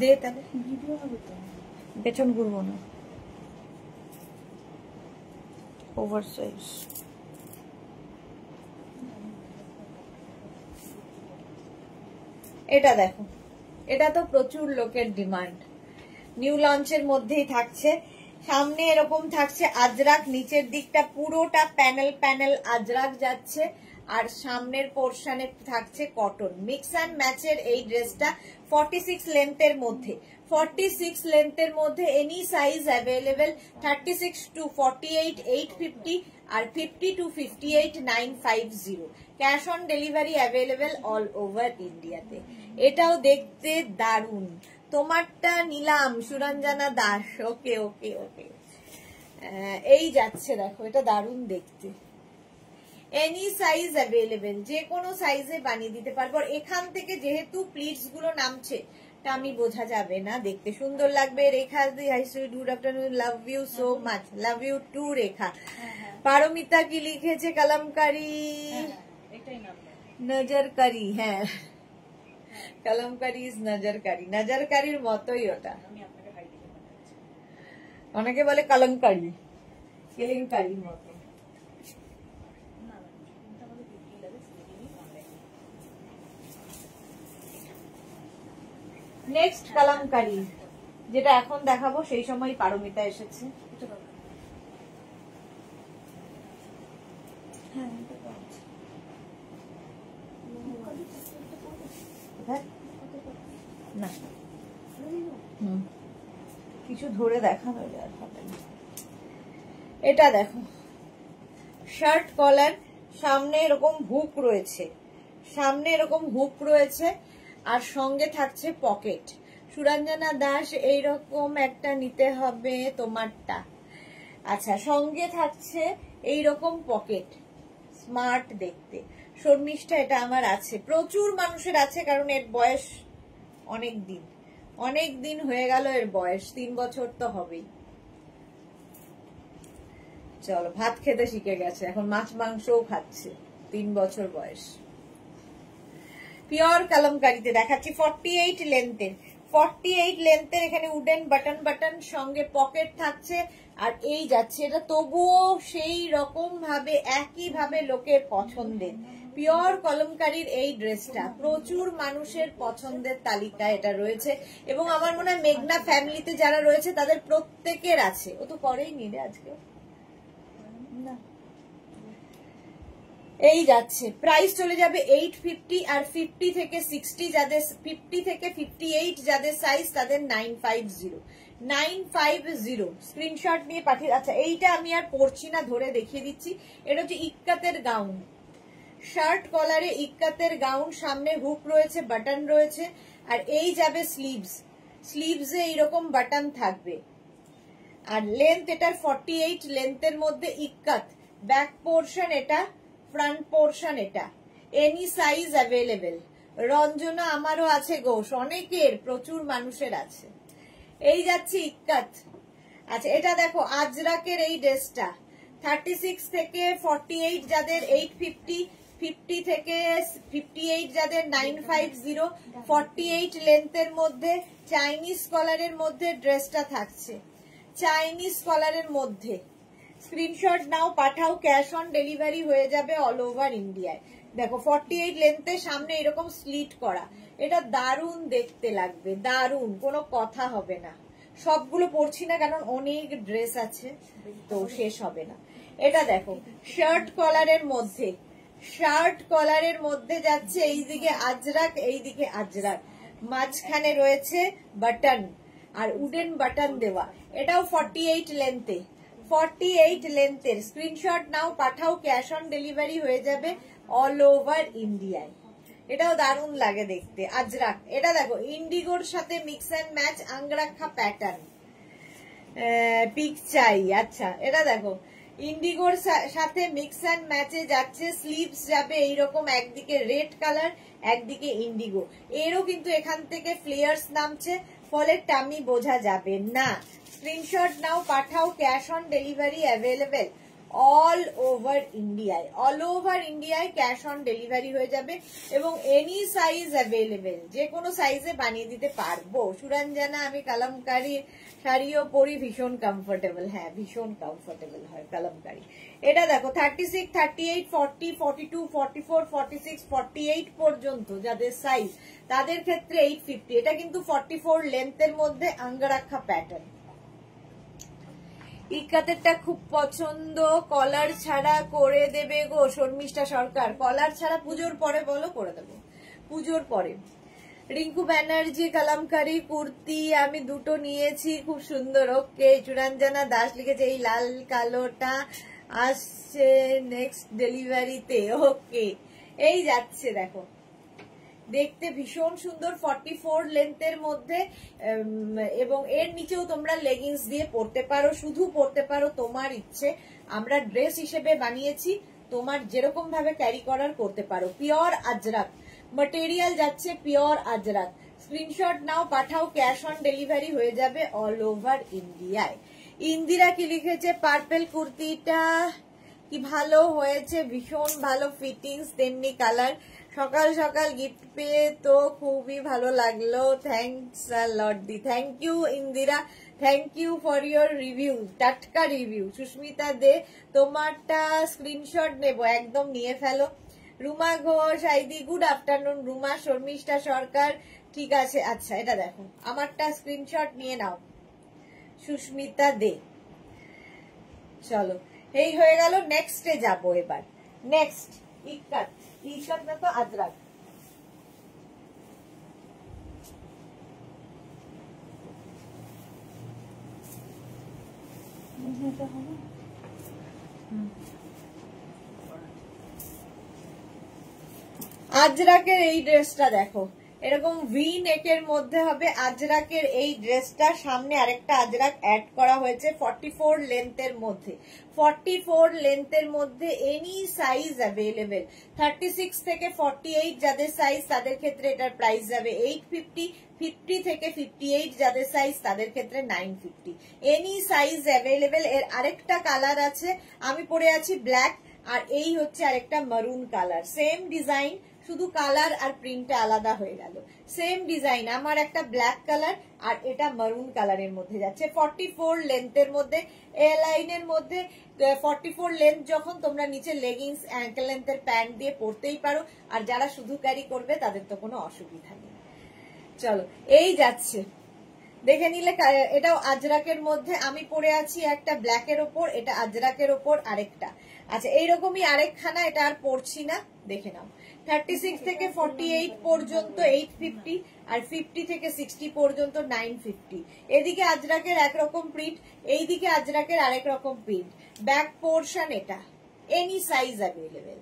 দে তাহলে, পেছন ঘুরবো না, ওভার সাইজ। এটা দেখো, এটা তো প্রচুর লোকের ডিমান্ড, নিউ লঞ্চের মধ্যেই থাকছে। সামনে এরকম থাকছে আজরাক, নিচের দিকটা পুরোটা প্যানেল প্যানেল আজরাক যাচ্ছে, আর সামনের পোর্শনে থাকছে কটন। মিক্স অ্যান্ড ম্যাচের এই ড্রেসটা 46 লেন্থের মধ্যে, 46 লেন্থের মধ্যে এনি সাইজ অ্যাভেলেবেল। 36 to 48 850, আর 50 to 58 950। Cash on delivery available all over ইন্ডিয়াতে। এটাও দেখতে দারুণ। তোমারটা নিলাম সুরঞ্জনা দাস। ওকে ওকে ওকে, এই যাচ্ছে দেখো, এটা দারুণ দেখতে। এনি সাইজ অ্যাভেলেবেল, যে কোনো সাইজে বানিয়ে দিতে পারবো। এখান থেকে যেহেতু প্লিটস গুলো নামছে, তা আমি বোঝা যাবে না, দেখতে সুন্দর লাগবে। Rekha good afternoon, love you so much. Love you too Rekha. Paromita কি লিখেছে, কলমকারী নজরকারী। হ্যাঁ কলমকারী ইজ নজরকারী, নজরকারীর মতোই ওটা। অনেকে বলে কলমকারী, কেলেঙ্কারির মতো। নেক্সট কলমকারী, যেটা এখন দেখাবো সেই সময় পারমিতা এসেছে। না কিছু ধরে দেখানো যায়। এটা দেখো, শার্ট কলার, সামনে এরকম হুক রয়েছে, সামনে এরকম হুক রয়েছে, আর সঙ্গে থাকছে পকেট। সুরঞ্জনা দাস এইরকম একটা নিতে হবে তোমারটা। আচ্ছা, সঙ্গে থাকছে এইরকম পকেট, স্মার্ট দেখতে। শর্মিষ্ঠা এটা আমার আছে, প্রচুর মানুষের আছে, কারণ এর বয়স অনেক দিন হয়ে গেল। এর বয়স 3 বছর তো হবেই। চলো, ভাত খেতে শিখে গেছে, এখন মাছ মাংসও খাচ্ছে। 3 বছর বয়স। পিওর কলমকারীতে দেখাচ্ছি 48 লেন্থের। 48 লেন্থের, এখানে উডেন বাটন বাটন, সঙ্গে পকেট থাকছে, আর এই যাচ্ছে। এটা তবুও সেই রকম ভাবে একই ভাবে লোকের পছন্দের। পিওর কলমকারীর এই ড্রেসটা প্রচুর মানুষের পছন্দের তালিকায় এটা রয়েছে, এবং আমার মনে হয় মেঘনা ফ্যামিলিতে যারা রয়েছে তাদের প্রত্যেকের আছে। ও তো করেই নি রে আজকে না। এই যাচ্ছে, প্রাইস চলে যাবে 850, আর 50 থেকে 60 যাদের, 50 থেকে 58 যাদের সাইজ তাদের 950। 950 স্ক্রিনশট নিয়ে পাঠিয়ে। আচ্ছা এইটা আমি আর পরছি না, ধরে দেখিয়ে দিচ্ছি। এটা হচ্ছে ইক্কাতের গাউন, শার্ট কলারে ইক্কাতের গাউন, সামনে হুক রয়েছে, বাটন রয়েছে, আর এই যাবে স্লিভস, স্লিভসে এইরকম বাটন থাকবে। আর লেন্থ এটার 48 লেন্থের মধ্যে ইক্কাত, ব্যাক পোর্শন এটা, ফ্রন্ট পোর্শন এটা, এনি সাইজ অ্যাভেলেবেল। রঞ্জনা আমারও আছে গোশ, অনেকের, প্রচুর মানুষের আছে। এই যাচ্ছে ইক্কাত। আচ্ছা এটা দেখো আজরাকের এই ড্রেসটা 36 থেকে 48 যাদের 850, 50 থেকে 58 যাদের 950, 48 লেন্থের মধ্যে চাইনিজ কলারের মধ্যে ড্রেসটা থাকছে, চাইনিজ কলারের মধ্যে। স্ক্রিনশট নাও, পাঠাও, ক্যাশ অন ডেলিভারি হয়ে যাবে অল ওভার ইন্ডিয়ায়। দেখো 48 লেন্থে সামনে এরকম স্লিট করা, এটা দারুণ দেখতে লাগবে, দারুণ, কোনো কথা হবে না। সবগুলো পরছি না কারণ অনেক ড্রেস আছে তো শেষ হবে না। এটা দেখো শার্ট কলারের মধ্যে, শার্ট কলারের মধ্যে যাচ্ছে এইদিকে আজরাক, এইদিকে আজরাক, মাঝখানে রয়েছে বাটন আর উডেন বাটন দেওয়া। এটাও 48 লেন্থে, 48 লেন্থের। স্ক্রিনশট নাও, পাঠাও, ক্যাশ অন ডেলিভারি হয়ে যাবে অল ওভার ইন্ডিয়ায়। এটাও দারুণ লাগে দেখতে, আজরাক। এটা দেখো ইন্ডিগোর সাথে mix and match angrakha pattern, pic চাই। আচ্ছা এটা দেখো ইন্ডিগোর সাথে মিক্স অ্যান্ড ম্যাচে যাচ্ছে, স্লিভস যাবে এইরকম, একদিকে রেড কালার একদিকে ইন্ডিগো। এরও কিন্তু এখান থেকে ফ্লেয়ার্স নামছে, ফলে টামি বোঝা যাবে না। স্ক্রিনশট নাও, পাঠাও, cash on delivery available all over ইন্ডিয়ায়, অল ওভার ইন্ডিয়ায় ক্যাশ অন ডেলিভারি হয়ে যাবে এবং এনি সাইজ অ্যাভেলেবেল, যে কোনো সাইজে বানিয়ে দিতে পারবো। সুরঞ্জনা আমি কালামকারী শাড়িও পরি, ভীষণ কমফোর্টেবল, হ্যাঁ ভীষণ কমফোর্টেবল হয় কালামকারী। এটা দেখো 36, 38, 40, 42, 44, 46, 48 পর্যন্ত যাদের সাইজ তাদের ক্ষেত্রে 850। এটা কিন্তু 44 লেন্থের মধ্যে আঙ্গরাক্ষা প্যাটার্ন। ইক্কাতেরটা খুব পছন্দ, কলার ছাড়া করে দেবে গো শর্মিষ্ঠা সরকার। কলার ছাড়া পুজোর পরে বলো, করে দেবো পুজোর পরে। রিঙ্কু ব্যানার্জি কালামকারী কুর্তি আমি দুটো নিয়েছি, খুব সুন্দর। ওকে, চুরাঞ্জনা দাস লিখেছে এই লাল কালোটা আসছে নেক্সট ডেলিভারিতে। ওকে, এই যাচ্ছে দেখো, দেখতে ভীষণ সুন্দর, 44 লেন্থের মধ্যে, এবং এর নিচেও তোমরা লেগিংস দিয়ে পরতে পারো, শুধু পরতে পারো, তোমার ইচ্ছে। আমরা ড্রেস হিসেবে বানিয়েছি, তোমার যেরকম ভাবে ক্যারি করার করতে পারো। পিওর আজরাক ম্যাটেরিয়াল যাচ্ছে, পিওর আজরাক। স্ক্রিনশট নাও, পাঠাও, ক্যাশ অন ডেলিভারি হয়ে যাবে অল ওভার ইন্ডিয়ায়। ইন্দিরা কি লিখেছে, পার্পেল কুর্তিটা কি ভালো হয়েছে, ভীষণ ভালো ফিটিংস, তেমনি কালার। সকাল সকাল গিফট পেয়ে তো খুবই ভালো লাগলো, থ্যাংকস আ লট দি। Thank you Indira, thank you for your review, টাটকা রিভিউ। সুস্মিতা দে, তোমারটা স্ক্রিনশট নেব, একদম নিয়ে ফেলো। রুমা ঘোষ আইদি, গুড আফটারনুন রুমা। শর্মিষ্ঠা সরকার, ঠিক আছে। আচ্ছা এটা দেখো, আমারটা স্ক্রিনশট নিয়ে নাও, সুস্মিতা দে। চলো এই হয়ে গেল, নেক্সটে যাবো এবার। নেক্সট ইক্কাত, ইক্কাত না তো আজরাক। আজরাকের এই ড্রেসটা দেখো, এরকম ভি নেকের মধ্যে হবে আজরাকের এই ড্রেসটা, সামনে আরেকটা আজরাক অ্যাড করা হয়েছে, 44 লেন্থের মধ্যে, 44 লেন্থের মধ্যে এনি সাইজ অ্যাভেলেবেল। 36 থেকে 48 যাদের সাইজ তাদের ক্ষেত্রে এটার প্রাইস যাবে 850, 50 থেকে 58 যাদের সাইজ তাদের ক্ষেত্রে 950। Any size available. এর আরেকটা কালার আছে, আমি পরে আছি ব্ল্যাক, আর এই হচ্ছে আরেকটা মারুন কালার, সেম ডিজাইন, শুধু কালার আর প্রিন্টটা আলাদা হয়ে গেল। সেম ডিজাইন, আমার একটা ব্ল্যাক কালার আর এটা মারুন কালারের মধ্যে যাচ্ছে, 44 লেন্থের মধ্যে। এ লাইনের মধ্যে 44 লেন্থ যখন, তোমরা নিচে লেগিংস, অ্যাঙ্কেল লেন্থের প্যান্ট দিয়ে পরতেই পারো, আর যারা শুধু ক্যারি করবে তাদের তো কোনো অসুবিধা নেই। চলো এই যাচ্ছে, দেখে নিলে এটাও আজরাকের মধ্যে। আমি পরে আছি একটা ব্ল্যাকের ওপর, এটা আজরাকের ওপর আরেকটা। আচ্ছা এইরকমই আরেকখানা, এটা আর পরছি না, দেখে নাও। 36 থেকে 48 পর্যন্ত 850, আর 50 থেকে 60 পর্যন্ত 950। এদিকে আজরাকের একরকম প্রিন্ট, এইদিকে আজরাকের আরেক রকম প্রিন্ট। ব্যাক পোর্শন এটা, এনি সাইজ অ্যাভেলেবেল।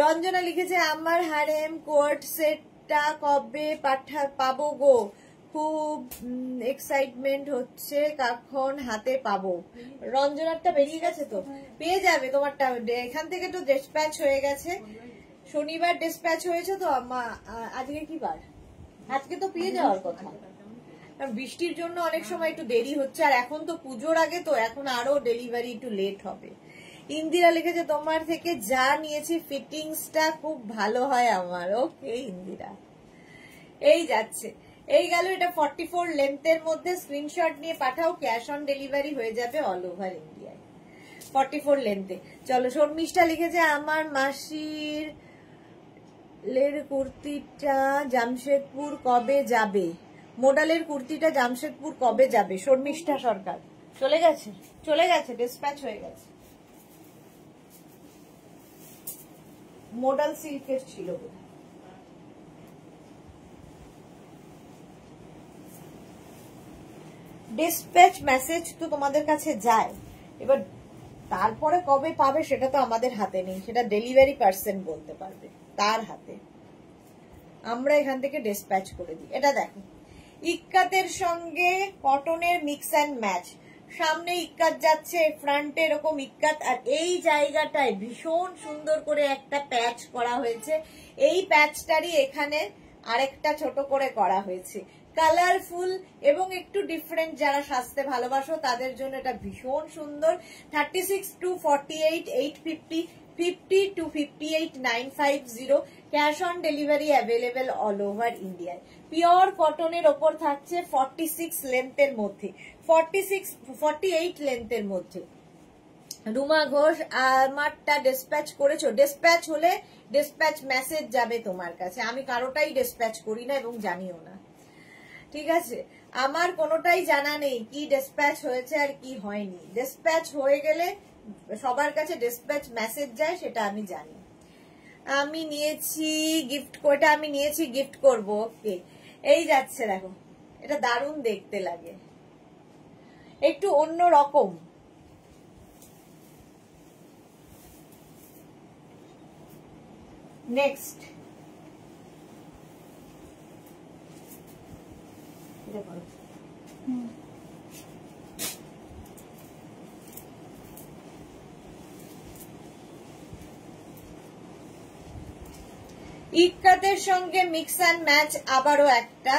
রঞ্জনা লিখেছে আমার হারেম কোয়ার্ট সেটটা কবে পাবো গো, খুব এক্সাইটমেন্ট হচ্ছে, কখন হাতে পাবো। রঞ্জনারটা বেরিয়ে গেছে তো, পেয়ে যাবে তোমারটা। এখান থেকে তো ডিসপ্যাচ হয়ে গেছে, শনিবার ডিসপ্যাচ হয়েছে তো। আজকে কি বার? আজকে তো পেয়ে যাওয়ার কথা, বৃষ্টির জন্য অনেক সময় একটু দেরি হচ্ছে, আর এখন তো পুজোর আগে, তো এখন আরো ডেলিভারি একটু লেট হবে। ইন্দিরা লিখেছে তোমার থেকে যা নিয়েছি ফিটিংসটা খুব ভালো হয় আমার। ওকে ইন্দিরা, এই যাচ্ছে, এই গেল। এটা 44 লেন্থের মধ্যে, স্ক্রিনশট নিয়ে পাঠাও, ক্যাশ অন ডেলিভারি হয়ে যাবে অল ওভার ইন্ডিয়ায়। 44 লেন্থে। চলো, শর্মিষ্ঠা লিখেছে আমার মাসির লের কুর্তিটা জামশেদপুর কবে যাবে? মোডালের কুর্তিটা জামশেদপুর কবে যাবে? শর্মিষ্ঠা সরকার চলে গেছে, চলে গেছে, ডিসপ্যাচ হয়ে গেছে। মোডাল সিল্কের ছিল বোধহয়। ডিসপ্যাচ মেসেজ তো তোমাদের কাছে যায়, এবার তারপরে কবে পাবে সেটা তো আমাদের হাতে নেই, সেটা ডেলিভারি পার্সন বলতে পারবে, তার হাতে। আমরা এখান থেকে ডিসপ্যাচ করে দিই। এটা দেখো, ইক্কাতের সঙ্গে কটনের মিক্স অ্যান্ড ম্যাচ। সামনে ইক্কাত যাচ্ছে, ফ্রন্টে এরকম ইক্কাত, আর এই জায়গাটায় ভীষণ সুন্দর করে একটা প্যাচ করা হয়েছে। এই প্যাচটারই এখানে আরেকটা ছোট করে করা হয়েছে, কালারফুল এবং একটু ডিফারেন্ট। যারা সাজতে ভালোবাসো তাদের জন্য এটা ভীষণ সুন্দর। 36 to 48 850, 50 to 58 950। Cash on delivery available all over ইন্ডিয়ায়। পিওর কটনের ওপর থাকছে 46 লেন্থের মধ্যে, 48 লেন্থের মধ্যে। রুমা ঘোষ, আমারটা ডিসপ্যাচ করেছো? ডিসপ্যাচ হলে ডিসপ্যাচ মেসেজ যাবে তোমার কাছে। আমি কারোটাই ডিসপ্যাচ করি না এবং জানিও না, ঠিক আছে? আমার কোনোটাই জানা নেই কি ডিসপ্যাচ হয়েছে আর কি হয়নি। ডিসপ্যাচ হয়ে গেলে সবার কাছে ডিসপ্যাচ মেসেজ যায়, সেটা আমি জানি। আমি নিয়েছি গিফট, কোটা আমি নিয়েছি গিফট করব। ওকে, এই যাচ্ছে, দেখো এটা দারুণ দেখতে লাগে, একটু অন্য রকম। নেক্সট ইক্কাতের সঙ্গে মিক্স অ্যান্ড ম্যাচ আবারও একটা,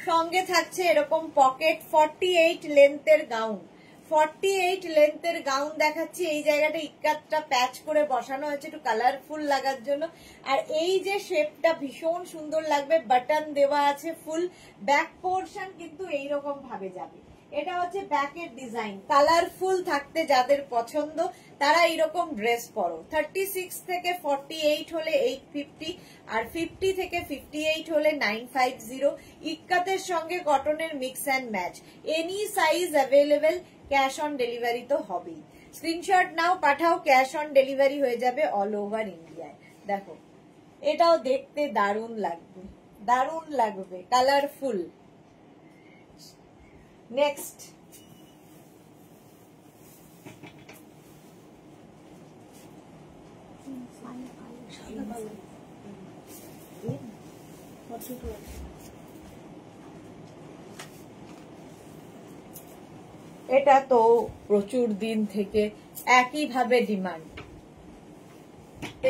সঙ্গে থাকছে এরকম পকেট। 48 লেন্থের গাউন, 48 লেন্থের গাউন দেখাচ্ছি। এই জায়গাটা ইক্কাতটা প্যাচ করে বসানো হয়েছে একটু কালারফুল লাগার জন্য, আর এই যে শেপটা ভীষণ সুন্দর লাগবে। বাটন দেওয়া আছে ফুল। ব্যাক পোর্শন কিন্তু এইরকম ভাবে যাবে। এটা হচ্ছে ব্যাকের ডিজাইন। কালারফুল থাকতে যাদের পছন্দ তারা এইরকম ড্রেস পরো। 36 থেকে 48 হলে 850, আর 50 থেকে 58 হলে 950। ইক্কাতের সঙ্গে কটনের mix and match, any size available. Cash on delivery তো হবেই। স্ক্রিনশট নাও, পাঠাও, ক্যাশ অন ডেলিভারি হয়ে যাবে অল ওভার ইন্ডিয়ায়। দেখো এটাও দেখতে দারুণ লাগবে, দারুণ লাগবে, কালারফুল। নেক্সট এটা তো প্রচুর দিন থেকে একইভাবে ডিমান্ড।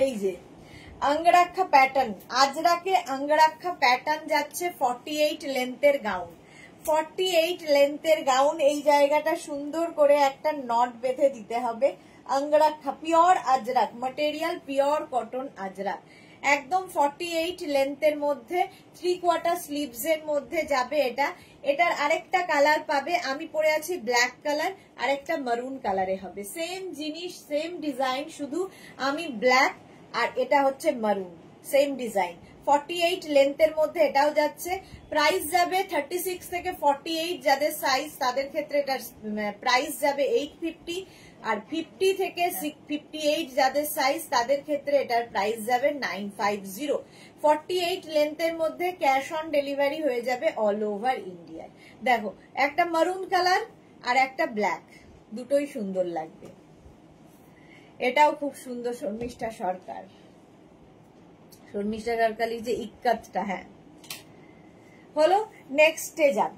এই যে অঙ্গরাক্ষা প্যাটার্ন, আজরাকে অঙ্গরাক্ষা প্যাটার্ন যাচ্ছে 48 লেন্থের গাউন। 48 লেন্থের গাউন, এই জায়গাটা সুন্দর করে একটা নট বেঁধে দিতে হবে। Angrakha pure ajrak material, pure cotton ajrak, একদম 48 লেন্থের মধ্যে 3/4 স্লিভস এর মধ্যে যাবে এটা। এটার আরেকটা কালার পাবে, আমি পরে আছি ব্ল্যাক কালার, আরেকটা মারুন কালারে হবে। সেম জিনিস, সেম ডিজাইন, শুধু আমি ব্ল্যাক আর এটা হচ্ছে মারুন, সেম ডিজাইন। 48 লেন্থের মধ্যে এটাও যাচ্ছে। প্রাইস যাবে 36 থেকে 48 যাদের সাইজ তাদের ক্ষেত্রে এটার প্রাইস যাবে 850, আর 50 থেকে 58 যাদের সাইজ তাদের ক্ষেত্রে এটার প্রাইস যাবে 950। 48 লেন্থের মধ্যে ক্যাশ অন ডেলিভারি হয়ে যাবে অল ওভার ইন্ডিয়ায়। দেখো একটা মারুন কালার আর একটা ব্ল্যাক, দুটোই সুন্দর লাগবে। এটাও খুব সুন্দর, শর্মিষ্ঠা সরকার, শর্মিষ্ঠা সরকারের যে ইক্কাতটা। হ্যাঁ হলো, নেক্সটে যাব।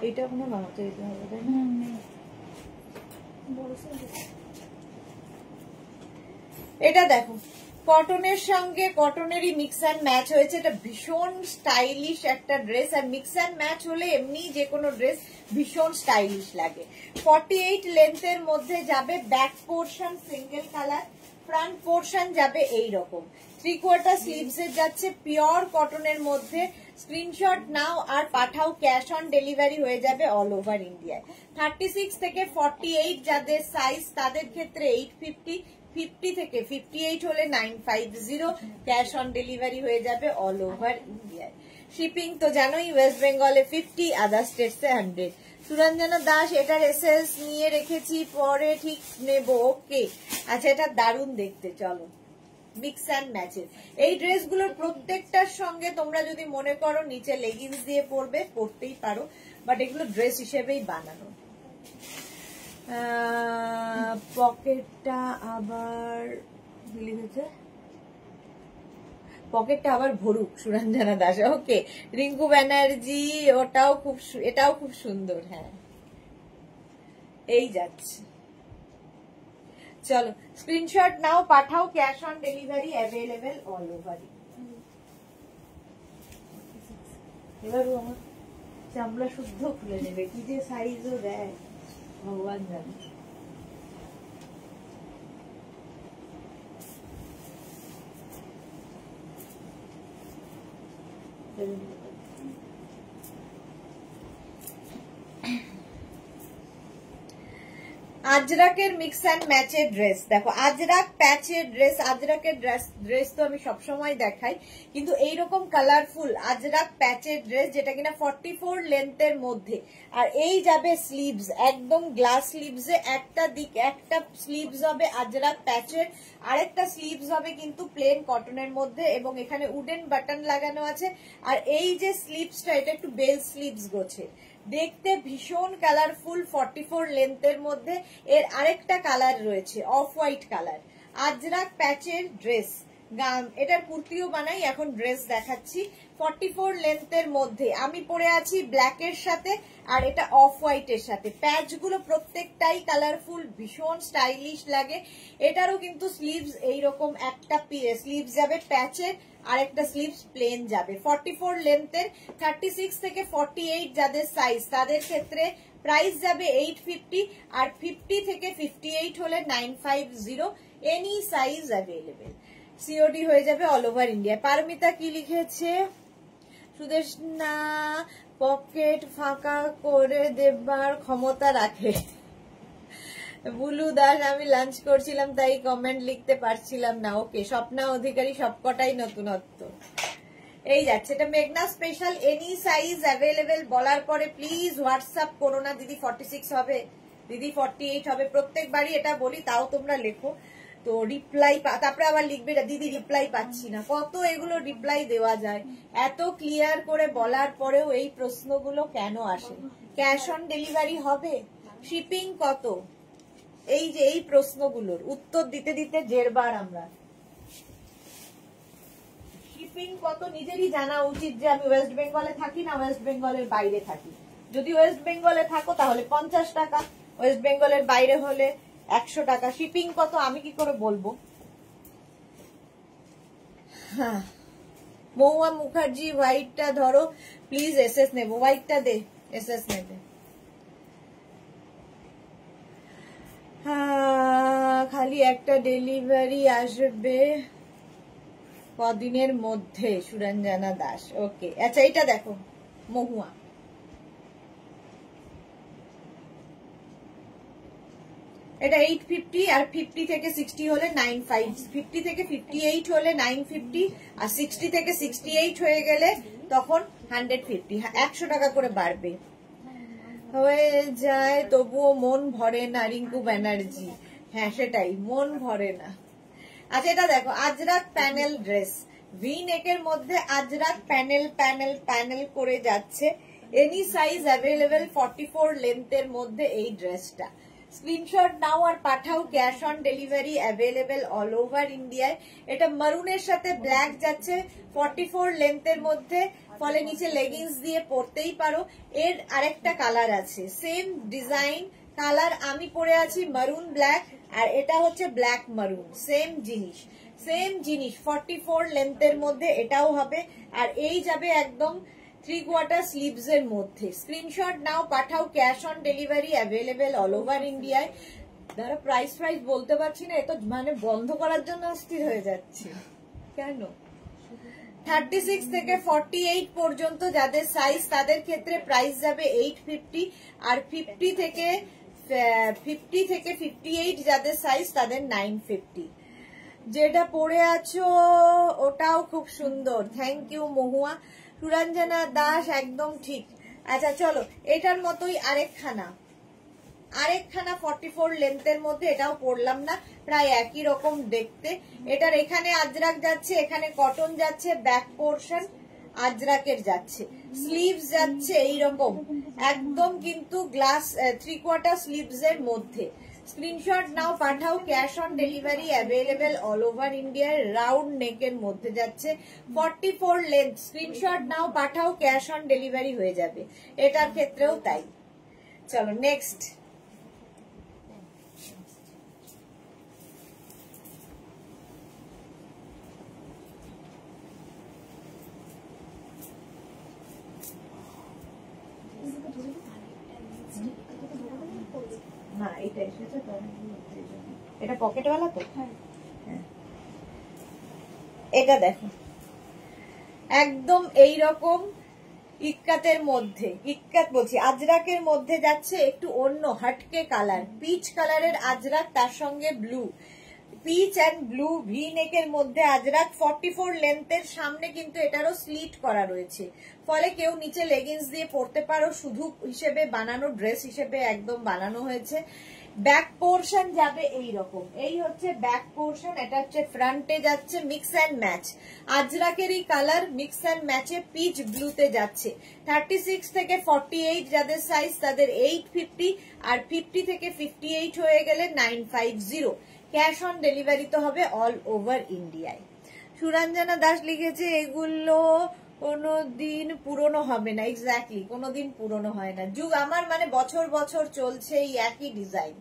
এটা কোনো বানাতে দিতে হবে তাই না? এটা দেখো কটনের সঙ্গে কটনেরই মিক্স অ্যান্ড ম্যাচ হয়েছে। এটা ভীষণ স্টাইলিশ একটা ড্রেস, আর মিক্স অ্যান্ড ম্যাচ হলে এমনি যে কোনো ড্রেস ভীষণ স্টাইলিশ লাগে। 48 লেন্থের মধ্যে যাবে। Back portion single colour, front portion যাবে এই রকম। 3/4 স্লিভস এর যাচ্ছে, পিওর কটনের মধ্যে। স্ক্রিনশট নাও আর পাঠাও, ক্যাশ অন ডেলিভারি হয়ে যাবে অল ওভার ইন্ডিয়ায়। 36 থেকে 48 যাদের সাইজ তাদের ক্ষেত্রে 850, 50 থেকে 58 হলে 950, ক্যাশ অন ডেলিভারি হয়ে যাবে অল ওভার ইন্ডিয়ায়। শিপিং তো জানোই, ওয়েস্ট বেঙ্গলে 50, আদার স্টেটসে 100। সুরঞ্জনা দাস এটার এসএস নিয়ে রেখেছি, পরে ঠিক নেব। ওকে আচ্ছা, এটা দারুণ দেখতে। চলো মিক্স অ্যান্ড ম্যাচের এই ড্রেসগুলোর প্রত্যেকটার সঙ্গে তোমরা যদি মনে করো নিচে লেগিংস দিয়ে পরবে, পরতেই পারো, বাট এগুলো ড্রেস হিসেবেই বানানো। পকেটটা আবার লিখেছে, পকেটটা আবার ভরুক, সুরঞ্জনা দাস। ওকে, রিঙ্কু ব্যানার্জি এটাও খুব সুন্দর। হ্যাঁ এই যাচ্ছে। চলো স্ক্রিনশট নাও, পাঠাও, cash on delivery available all over. এবার আমার চামড়া শুদ্ধ খুলে নেবে, কি যে সাইজও দেয় ভগবান জানে। আজরাকের মিক্স অ্যান্ড ম্যাচের ড্রেস দেখো, আজরাক প্যাচের ড্রেস। আজরাকের ড্রেস তো আমি সবসময় দেখাই, কিন্তু এইরকম কালারফুল আজরাক প্যাচের ড্রেস যেটা কিনা 44 লেন্থের মধ্যে। আর এই যাবে স্লিভস, একদম গ্লাস স্লিভসে একটা দিক, একটা স্লিভস হবে আজরাক প্যাচের, আরেকটা স্লিভস হবে কিন্তু প্লেন কটনের মধ্যে, এবং এখানে উডেন বাটন লাগানো আছে। আর এই যে স্লিভসটা, এটা একটু বেল স্লিভস গোছের, দেখতে ভীষণ কালারফুল। 44 লেন্থের মধ্যে এর আরেকটা কালার রয়েছে অফ হোয়াইট কালার। আজরাক প্যাচের ড্রেস, এটার কুর্তিও বানাই, এখন ড্রেস দেখাচ্ছি। 44 লেন্থের মধ্যে আমি পরে আছি ব্ল্যাকের সাথে, আর এটা অফ হোয়াইটের সাথে। প্যাচগুলো প্রত্যেকটাই কালারফুল, ভীষণ স্টাইলিশ লাগে। এটারও কিন্তু স্লিভস এইরকম, একটা স্লিভস যাবে প্যাচের, আর একটা স্লিভস প্লেন যাবে। 44 লেন্থের, 36 থেকে 48 যাদের সাইজ তাদের ক্ষেত্রে প্রাইস যাবে 850, আর 50 থেকে 58 হলে 950। এনি সাইজ অ্যাভেলেবেল, সিওডি হয়ে যাবে অল ওভার ইন্ডিয়া। পারমিতা কি লিখেছে? সুদেশনা পকেট ফাঁকা করে দেবার ক্ষমতা রাখে। বুলু দাস আমি লাঞ্চ করছিলাম তাই কমেন্ট লিখতে পারছিলাম না। ওকে, স্বপ্না অধিকারী সবকটাই নতুনত্ব। এই যাচ্ছে, এটা মেঘনা স্পেশাল, এনি সাইজ অ্যাভেলেবেল। বলার পরে প্লিজ হোয়াটসঅ্যাপ করো না দিদি 46 হবে, দিদি 48 হবে, প্রত্যেকবারই এটা বলি, তাও তোমরা লেখো। তো রিপ্লাই, তারপরে আবার লিখবে দিদি রিপ্লাই পাচ্ছি না। কত এগুলো রিপ্লাই দেওয়া যায়? এত ক্লিয়ার করে বলার পরেও এই প্রশ্নগুলো কেন আসে? ক্যাশ অন ডেলিভারি হবে? শিপিং কত? এই যে এই প্রশ্নগুলোর উত্তর দিতে দিতে জেরবার আমরা। শিপিং কত নিজেরই জানা উচিত, যে আমি ওয়েস্ট বেঙ্গলে থাকি না ওয়েস্ট বেঙ্গলের বাইরে থাকি। যদি ওয়েস্ট বেঙ্গলে থাকো তাহলে 50 টাকা, ওয়েস্ট বেঙ্গলের বাইরে হলে 100 টাকা। শিপিং কত আমি কি করে বলবো? হ্যাঁ, মহুয়া মুখার্জি হোয়াইটটা ধরো প্লিজ, এসএস নেবো। হোয়াইটটা দে, এসএস নেবে। খালি একটা ডেলিভারি আসবে কদিনের মধ্যে, সুরঞ্জনা দাস। ওকে, আচ্ছা এটা দেখো মহুয়া, এটা 850 আর 50 থেকে 60 হলে 95, 50 থেকে 58 হলে 950 আর 60 থেকে 68 হয়ে গেলে তখন 150, 100 টাকা করে বাড়বে। হয়ে যায় তবুও মন ভরে না, রিঙ্কু ব্যানার্জি। হ্যাঁ সেটাই, মন ভরে না। আচ্ছা এটা দেখো আজরাক প্যানেল ড্রেস, ভি নেকের মধ্যে আজরাক প্যানেল প্যানেল প্যানেল করে যাচ্ছে, এনি সাইজ অ্যাভেলেবেল 44 লেন্থের মধ্যে এই ড্রেসটা। স্ক্রিনশট নাও আর পাঠাও, cash on delivery available all over ইন্ডিয়ায়। এটা মারুনের সাথে ব্ল্যাক যাচ্ছে, 44 লেন্থের মধ্যে, ফলে নিচে লেগিংস দিয়ে পরতেই পারো। এর আরেকটা কালার আছে, সেম ডিজাইন কালার, আমি পরে আছি মারুন ব্ল্যাক, আর এটা হচ্ছে ব্ল্যাক মারুন, সেম জিনিস সেম জিনিস, 44 লেন্থের মধ্যে এটাও হবে। আর এই যাবে একদম 3/4 স্লিভস এর মধ্যে। স্ক্রিনশট নাও পাঠাও, cash on delivery available all over ইন্ডিয়ায়। যারা প্রাইস বলতে পারছি না, এত মানে বন্ধ করার জন্য অস্থির হয়ে যাচ্ছে কেন। 36 থেকে 48 পর্যন্ত যাদের সাইজ তাদের ক্ষেত্রে প্রাইস যাবে 850, আর 50 থেকে 58 যাদের সাইজ তাদের 950। যেটা পরে আছো ওটাও খুব সুন্দর, থ্যাংক ইউ মহুয়া। সুরঞ্জনা দাস একদম ঠিক। আচ্ছা চলো, এটার মতোই আরেকখানা 44 লেন্থের মধ্যে, এটাও পরলাম না, প্রায় একই রকম দেখতে। এটার এখানে আজরাক যাচ্ছে, এখানে কটন যাচ্ছে, ব্যাক পোর্শন আজরাকের যাচ্ছে, স্লিভস যাচ্ছে এইরকম একদম কিন্তু গ্লাস 3/4 স্লিভস এর মধ্যে। স্ক্রিনশট নাও পাঠাও, cash on delivery available all over ইন্ডিয়ার, রাউন্ড নেকের মধ্যে যাচ্ছে, 44 লেন্থ। স্ক্রিনশট নাও পাঠাও, ক্যাশ অন ডেলিভারি হয়ে যাবে, এটার ক্ষেত্রেও তাই। চলো নেক্সট। না এটা এসেছে তো, এটা পকেটওয়ালা তো। হ্যাঁ এটা দেখো একদম এইরকম ইক্কাতের মধ্যে, ইক্কাত বলছি আজরাকের মধ্যে যাচ্ছে, একটু অন্য হাটকে কালার, পিচ কালারের আজরাক, তার সঙ্গে blue, peach and blue V নেকের মধ্যে আজরাক, 44 লেন্থের, সামনে কিন্তু এটারও স্লিট করা রয়েছে, ফলে কেউ নিচে লেগিংস দিয়ে পরতে পারো, শুধু হিসেবে বানানো, ড্রেস হিসেবে একদম বানানো হয়েছে। ব্যাক পোর্শন যাবে এইরকম, এই হচ্ছে ব্যাক পোর্শন, এটা হচ্ছে ফ্রন্টে যাচ্ছে মিক্স অ্যান্ড ম্যাচ, আজরাকেরই কালার মিক্স অ্যান্ড ম্যাচে পিচ ব্লুতে যাচ্ছে। 36 থেকে 48 যাদের সাইজ তাদের 850, আর 50 থেকে 58 হয়ে গেলে 950। ক্যাশ অন ডেলিভারি তো হবে অল ওভার ইন্ডিয়ায়। সুরঞ্জনা দাস লিখেছে এগুলো কোনোদিন পুরনো হবে না, এক্স্যাক্টলি কোনোদিন পুরনো হয় না, যুগ আমার মানে বছর বছর চলছে, এই একই ডিজাইন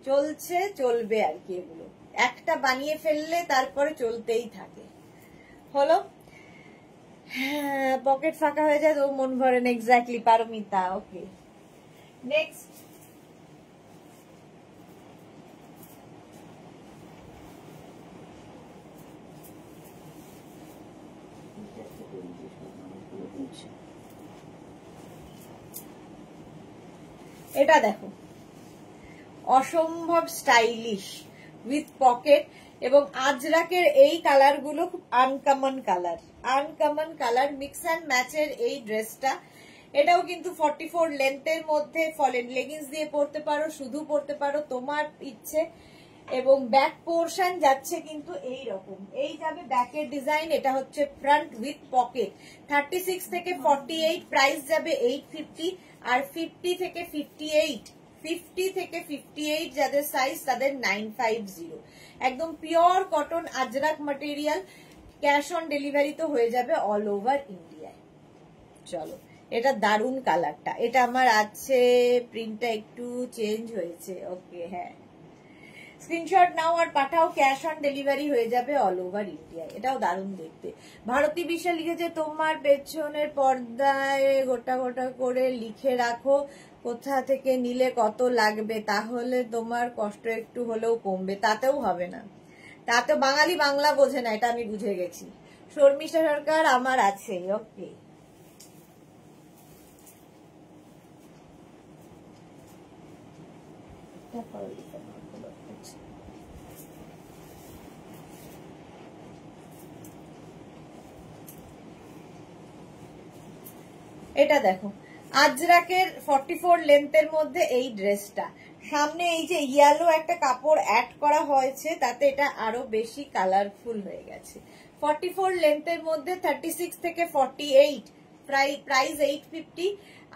চলছে, চলবে আর কি, এগুলো একটা বানিয়ে ফেললে তারপরে চলতেই থাকে। হলো, হ্যাঁ পকেট ফাঁকা হয়ে যায় তো মন ভরে না, এক্স্যাক্টলি পারমিতা। Okay next. এটা দেখো অসম্ভব স্টাইলিশ উইথ পকেট, এবং আজরাকের এই কালার গুলো খুব আনকমন কালার, মিক্স অ্যান্ড ম্যাচের এই ড্রেসটা। এটাও কিন্তু 44 লেন্থের মধ্যে, ফলে লেগিংস দিয়ে পরতে পারো, শুধু পরতে পারো, তোমার ইচ্ছে। এবং ব্যাক পোর্শন যাচ্ছে কিন্তু এই রকম, এই যাবে ব্যাকের ডিজাইন, এটা হচ্ছে ফ্রন্ট উইথ পকেট। 36 থেকে 48 প্রাইস যাবে 850, আর 50 থেকে 58 যাদের সাইজ তাদের 950। একদম pure cotton ajrakh material, cash on delivery তো হয়ে যাবে অল ওভার ইন্ডিয়ায়। চলো, এটা দারুন কালারটা, এটা আমার আছে, প্রিন্টটা একটু চেঞ্জ হয়েছে। ওকে হ্যাঁ, স্ক্রিনশট নাও আর পাঠাও, ক্যাশ অন ডেলিভারি হয়ে যাবে অল ওভার ইন্ডিয়া। এটাও দারুণ দেখতে। ভারতী বিশ্বাস লিখেছে তোমার পেছনের পর্দায় গোটা গোটা করে লিখে রাখো, কোথা থেকে নিলে কত লাগবে, তাহলে তোমার কষ্ট একটু হলেও কমবে। তাতেও হবে না, তাতে বাঙালি বাংলা বোঝে না, এটা আমি বুঝে গেছি। শর্মিষ্ঠা সরকার আমার আছে। ওকে, এটা দেখো আজরাকের 44 লেন্থের মধ্যে এই ড্রেসটা, সামনে এই যে ইয়েলো একটা কাপড় অ্যাড করা হয়েছে, তাতে এটা আরো বেশি কালারফুল হয়ে গেছে। 44 লেন্থের মধ্যে 36 থেকে 48, প্রাইস 850,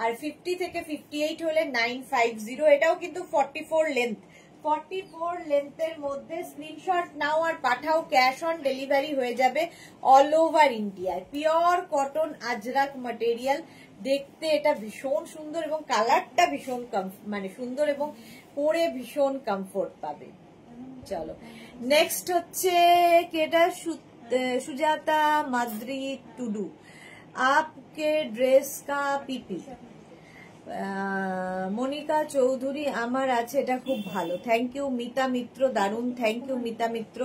আর 50 থেকে 58 হলে 950। এটাও কিন্তু 44 লেন্থ। 44 লেন্থের মধ্যে স্ক্রিনশট নাও আর পাঠাও, ক্যাশ অন ডেলিভারি হয়ে যাবে অল ওভার ইন্ডিয়ায়। পিওর কটন আজরাক ম্যাটেরিয়াল, দেখতে এটা ভীষণ সুন্দর এবং কালারটা ভীষণ মানে সুন্দর এবং পরে ভীষণ কমফোর্ট পাবে। চলো নেক্সট হচ্ছে কেটা, সুজাতা মাদ্রি টুডু, আপকে ড্রেস কা পিপি। মনিকা চৌধুরী আমার আছে, এটা খুব ভালো, থ্যাংক ইউ। মিতা মিত্র দারুন, থ্যাংক ইউ মিতা মিত্র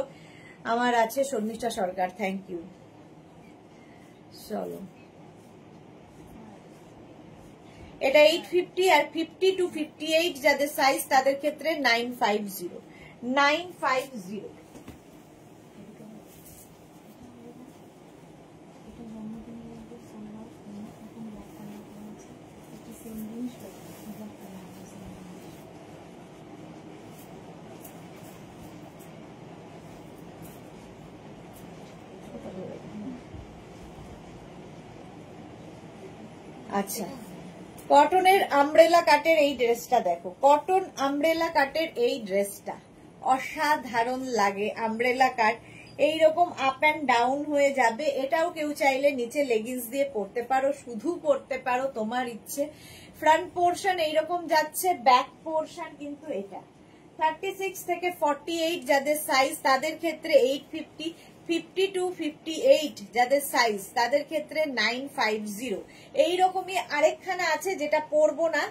আমার আছে। শর্মিষ্ঠা সরকার থ্যাংক ইউ। চলো এটা 850 আর 50 to 58 যাদের সাইজ তাদের ক্ষেত্রে 950। 950 আচ্ছা, কটনের আমব্রেলা কাটের এই ড্রেসটা দেখো, কটন আমব্রেলা কাটের এই ড্রেসটা অসাধারণ লাগে। আমব্রেলা কাট এইরকম আপ অ্যান্ড ডাউন হয়ে যাবে, এটাও কেউ চাইলে নিচে লেগিংস দিয়ে পরতে পারো, শুধু পরতে পারো, তোমার ইচ্ছে। ফ্রন্ট পোর্শন এইরকম যাচ্ছে, ব্যাক পোর্শন কিন্তু এটা 36 থেকে 48 যাদের সাইজ তাদের ক্ষেত্রে 850, 50 to 58 যাদের সাইজ তাদের ক্ষেত্রে 950। এইরকমই আরেকখানা আছে যেটা পরবো না,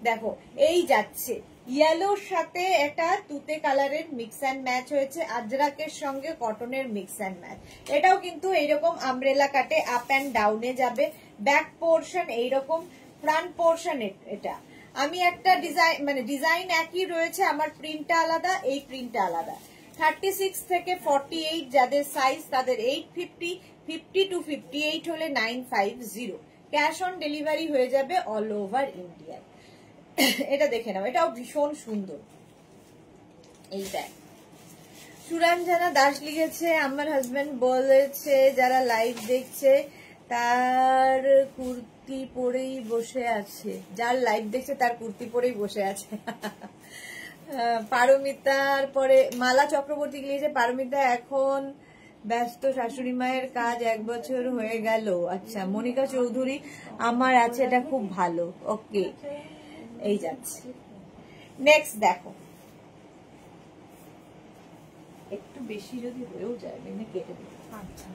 দেখো এই যাচ্ছে ইয়েলোর সাথে এটা তুতে কালারের মিক্স অ্যান্ড ম্যাচ হয়েছে, আজরাকের সঙ্গে কটনের মিক্স অ্যান্ড ম্যাচ। এটাও কিন্তু এইরকম আমব্রেলা কাটে আপ অ্যান্ড ডাউনে যাবে, ব্যাক পোর্শন এইরকম, ফ্রন্ট পোর্শন এটা। আমি একটা ডিজাইন মানে ডিজাইন একই রয়েছে, আমার প্রিন্টটা আলাদা, এই প্রিন্টটা আলাদা। 36 থেকে 48 যাদের সাইজ তাদের 850, 50 to 58 হলে 950। ক্যাশ অন ডেলিভারি হয়ে যাবে অল ওভার ইন্ডিয়ায়। এটা দেখে নাও, এটাও ভীষণ সুন্দর। এইটা সুরঞ্জনা দাস লিখেছে, আমার হাজবেন্ড বলেছে যারা লাইভ দেখছে তার কুর্তি পরেই বসে আছে, যার লাইভ দেখছে তার কুর্তি পরেই বসে আছে। পারমিতার পরে মালা চক্রবর্তী লিখেছে, পারমিতা এখন ব্যস্ত, শাশুড়ি মায়ের কাজ 1 বছর হয়ে গেল। আচ্ছা, মনিকা চৌধুরী আমার আছে, এটা খুব ভালো। ওকে, এই যাচ্ছে। নেক্সট দেখো, একটু বেশি যদি হয়েও যায় এমনি কেটে দেবো। আচ্ছা,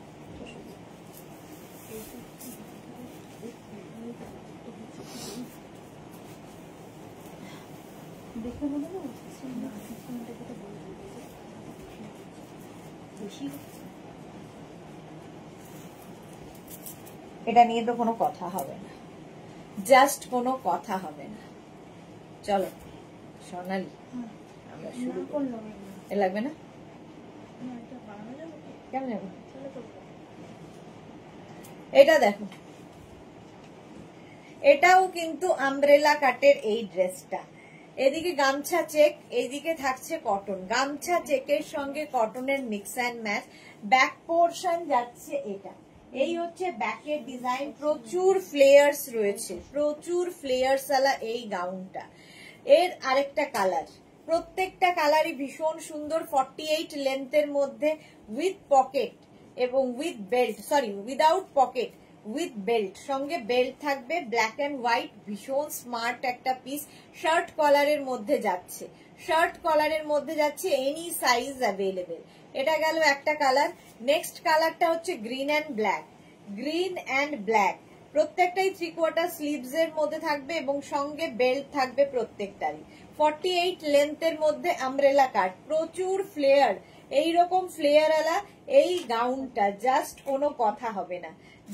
দেখে মনে হয় এটা নিয়ে তো কোনো কথা হবে না, জাস্ট কোনো কথা হবে না। চলো সোনালি আমরা শুরু করলাম। এ লাগবে না, কেমন যাবে? এটা দেখো, এটাও কিন্তু আমব্রেলা কাটের এই ড্রেসটা, এদিকে গামছা চেক, এইদিকে থাকছে কটন, গামছা চেকের সঙ্গে কটনের mix and match. Back portion যাচ্ছে এটা, এই হচ্ছে ব্যাকের ডিজাইন, প্রচুর ফ্লেয়ার্স রয়েছে, প্রচুর ফ্লেয়ার্স ওয়ালা এই গাউনটা। এর আরেকটা কালার, প্রত্যেকটা কালারই ভীষণ সুন্দর। 48 লেন্থের মধ্যে উইথ পকেট এবং with belt, sorry without pocket, with belt, সঙ্গে বেল্ট থাকবে, ব্ল্যাক অ্যান্ড হোয়াইট, ভীষণ স্মার্ট একটা পিস। শার্ট কলারের মধ্যে যাচ্ছে, শার্ট কলারের মধ্যে যাচ্ছে, এনি সাইজ অ্যাভেলেবেল। এটা গেল একটা কালার। নেক্সট কালারটা হচ্ছে green and black, green and black, প্রত্যেকটাই 3/4 স্লিভস এর মধ্যে থাকবে এবং সঙ্গে বেল্ট থাকবে প্রত্যেকটারই। 48 লেন্থের মধ্যে আমব্রেলা কাট, প্রচুর ফ্লেয়ার, এইরকম ফ্লেয়ার আলা এই গাউনটা জাস্ট কোনো কথা হবে না,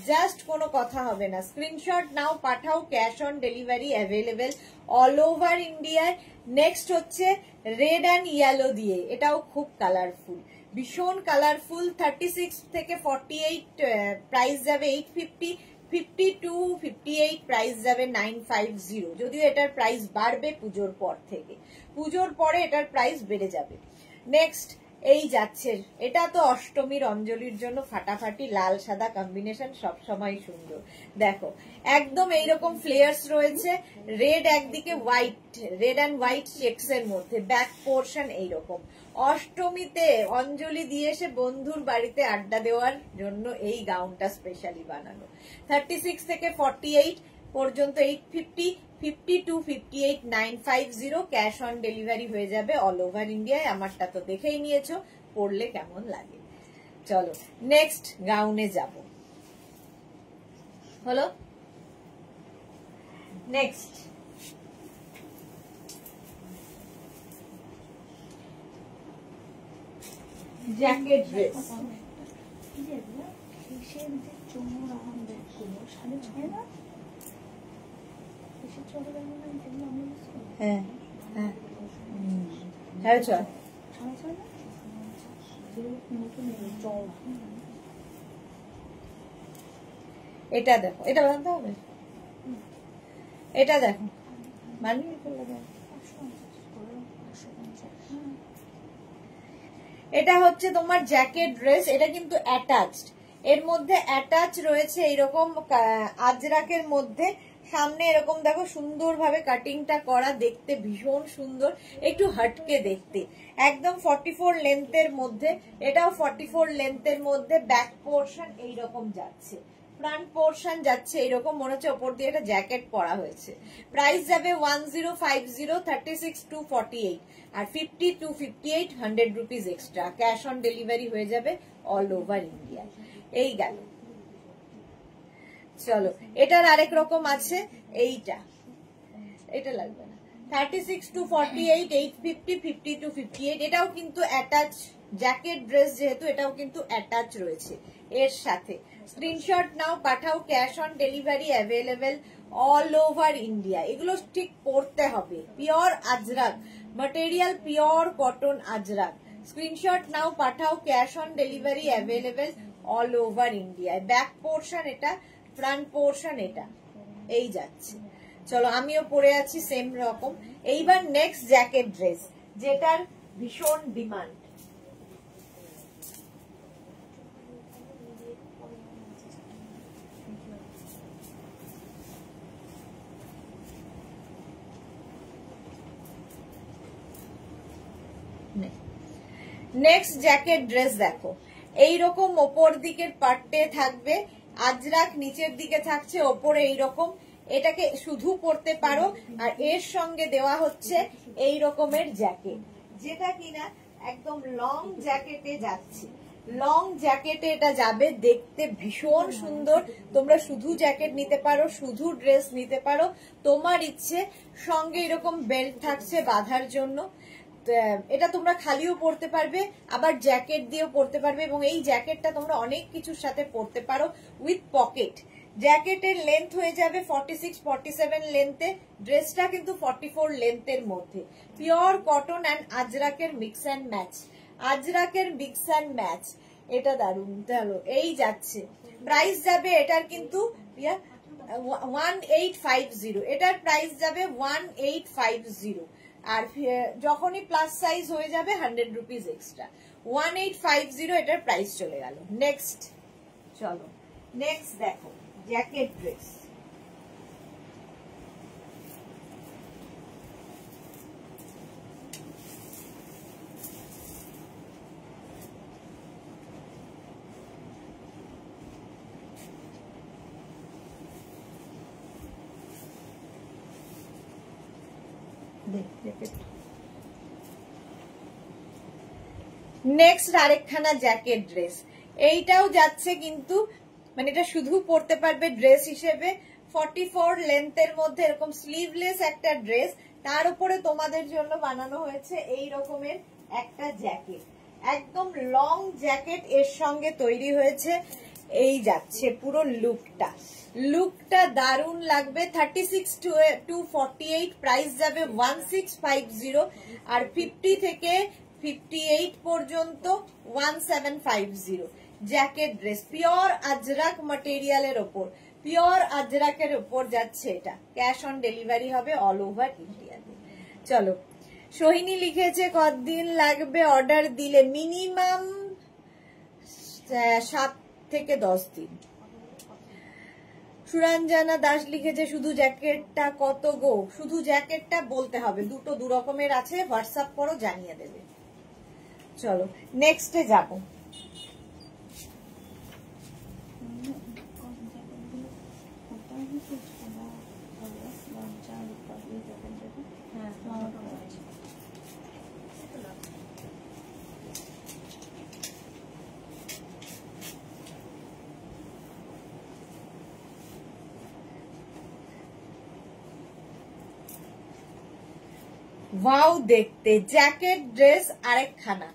জাস্ট কোনো কথা হবে না। স্ক্রিনশট নাও, পাঠাও, cash on delivery available all over ইন্ডিয়ায়। নেক্সট হচ্ছে রেড অ্যান্ড ইয়েলো দিয়ে, এটাও খুব কালারফুল, ভীষণ কালারফুল। 36 থেকে 48 প্রাইস যাবে 850, 52, 58 প্রাইস যাবে 950। যদিও এটার প্রাইস বাড়বে পুজোর পর থেকে, পুজোর পরে এটার প্রাইস বেড়ে যাবে। নেক্সট এই যাচ্ছে, এটা তো অষ্টমীর অঞ্জলির জন্য ফাটাফাটি, লাল সাদা কম্বিনেশন সবসময় সুন্দর। দেখো একদম এইরকম ফ্লেয়ার্স রয়েছে, রেড একদিকে, white, red and white checks এর মধ্যে, ব্যাক পোর্শন এইরকম। অষ্টমীতে অঞ্জলি দিয়ে এসে বন্ধুর বাড়িতে আড্ডা দেওয়ার জন্য এই গাউনটা স্পেশালি বানানো। 36 থেকে 48 পর্যন্ত 850, 52, 58, 950, ক্যাশ অন ডেলিভারি হয়ে যাবে অল ওভার ইন্ডিয়ায়। আমারটা তো দেখেই নিয়েছো, পরলে কেমন লাগে। চলো নেক্সট গাউনে যাব। হলো নেক্সট জ্যাকেট ড্রেস। হ্যাঁ হ্যাঁ হ্যাঁ চল। এটা দেখো, এটা বানাতে হবে, এটা দেখো মানিয়ে এটা হচ্ছে তোমার জ্যাকেট ড্রেস। এটা কিন্তু অ্যাটাচড, এর মধ্যে অ্যাটাচ রয়েছে এইরকম আজরাকের মধ্যে। সামনে এরকম দেখো সুন্দরভাবে কাটিংটা করা, দেখতে ভীষণ সুন্দর, একটু হটকে দেখতে। একদম 44 লেন্থের মধ্যে, এটাও 44 লেন্থের মধ্যে। ব্যাক পোর্শন এইরকম যাচ্ছে, ফ্রন্ট পোর্শন যাচ্ছে এইরকম, মনে হচ্ছে ওপর দিয়ে একটা জ্যাকেট পরা হয়েছে। প্রাইস যাবে 1050, 36 to 48, আর 50 to 58, 100 rupees extra. Cash on delivery হয়ে যাবে অল ওভার ইন্ডিয়া। এই গেল। চলো এটার আরেক রকম আছে, এইটা, এটা লাগবে না। 36 to 48, 850, 50 to 58, এটাও কিন্তু অ্যাটাচ জ্যাকেট ড্রেস, যেহেতু এটাও কিন্তু অ্যাটাচ রয়েছে এর সাথে। স্ক্রিনশট নাও, পাঠাও, cash on delivery available all over India. এগুলো ঠিক পরতে হবে, pure ajrak material, pure cotton Ajrak. Screenshot নাও, পাঠাও, cash on delivery available all over ইন্ডিয়ায়। ব্যাক পোর্শন এটা, ফ্রন্ট পোর্শন এটা, এই যাচ্ছে। চলো আমিও পরে আছি সেম রকম। এইবার নেক্সট জ্যাকেট ড্রেস, যেটার ভীষণ ডিমান্ড। নেক্সট জ্যাকেট ড্রেস দেখো, এইরকম ওপর দিকের পার্টে থাকবে আজরাক, নিচের দিকে থাকছে ওপরে এইরকম। এটাকে শুধু পরতে পারো, আর এর সঙ্গে দেওয়া হচ্ছে এই রকমের জ্যাকেট, যেটা কিনা একদম লং জ্যাকেটে যাচ্ছে। লং জ্যাকেটে এটা যাবে, দেখতে ভীষণ সুন্দর। তোমরা শুধু জ্যাকেট নিতে পারো, শুধু ড্রেস নিতে পারো, তোমার ইচ্ছে। সঙ্গে এরকম বেল্ট থাকছে বাঁধার জন্য। এটা তোমরা খালিও পরতে পারবে, আবার জ্যাকেট দিয়েও পরতে পারবে, এবং এই জ্যাকেটটা তোমরা অনেক কিছুর সাথে পরতে পারো উইথ পকেট। জ্যাকেটের লেন্থ হয়ে যাবে 46, 47 লেন্থে। ড্রেসটা কিন্তু 44 লেন্থের মধ্যে। পিওর কটন অ্যান্ড আজরাকের মিক্স অ্যান্ড ম্যাচ, আজরাকের মিক্স অ্যান্ড ম্যাচ। এটা দারুণ। চলো এই যাচ্ছে। প্রাইস যাবে এটার কিন্তু 1850, এটার প্রাইস যাবে 1850। আর যখনই প্লাস সাইজ হয়ে যাবে 100 রুপিস এক্সট্রা। 1850 এটার প্রাইস চলে গেল। নেক্সট চলো, নেক্সট দেখো জ্যাকেট ড্রেস। নেক্সট আরেকখানা জ্যাকেট ড্রেস, এইটাও যাচ্ছে কিন্তু মানে এটা শুধু পরতে পারবে ড্রেস হিসেবে। 44 লেন্থের মধ্যে এরকম স্লিভলেস একটা ড্রেস, তার উপরে তোমাদের জন্য বানানো হয়েছে এই রকমের একটা জ্যাকেট, একদম লং জ্যাকেট এর সঙ্গে তৈরি হয়েছে। এই যাচ্ছে পুরো লুকটা দারুণ লাগবে। 36 to 48 প্রাইস যাবে 1650, আর 50 থেকে 58 পর্যন্ত 1750। জ্যাকেট ড্রেস পিওর আজরাক ম্যাটেরিয়ালের ওপর, পিওর আজরাকের ওপর যাচ্ছে এটা। ক্যাশ অন ডেলিভারি হবে অল ওভার ইন্ডিয়াতে। চলো, সোহিনী লিখেছে কতদিন লাগবে অর্ডার দিলে? মিনিমাম 7 থেকে 10 দিন। সুরঞ্জনা দাস লিখেছে শুধু জ্যাকেটটা কত গো? শুধু জ্যাকেটটা বলতে হবে, দুটো দু রকমের আছে, হোয়াটসঅ্যাপ করো জানিয়ে দেবে। চলো নেক্সটে যাবো। ওয়াও দেখতে, জ্যাকেট ড্রেস আরেকখানা।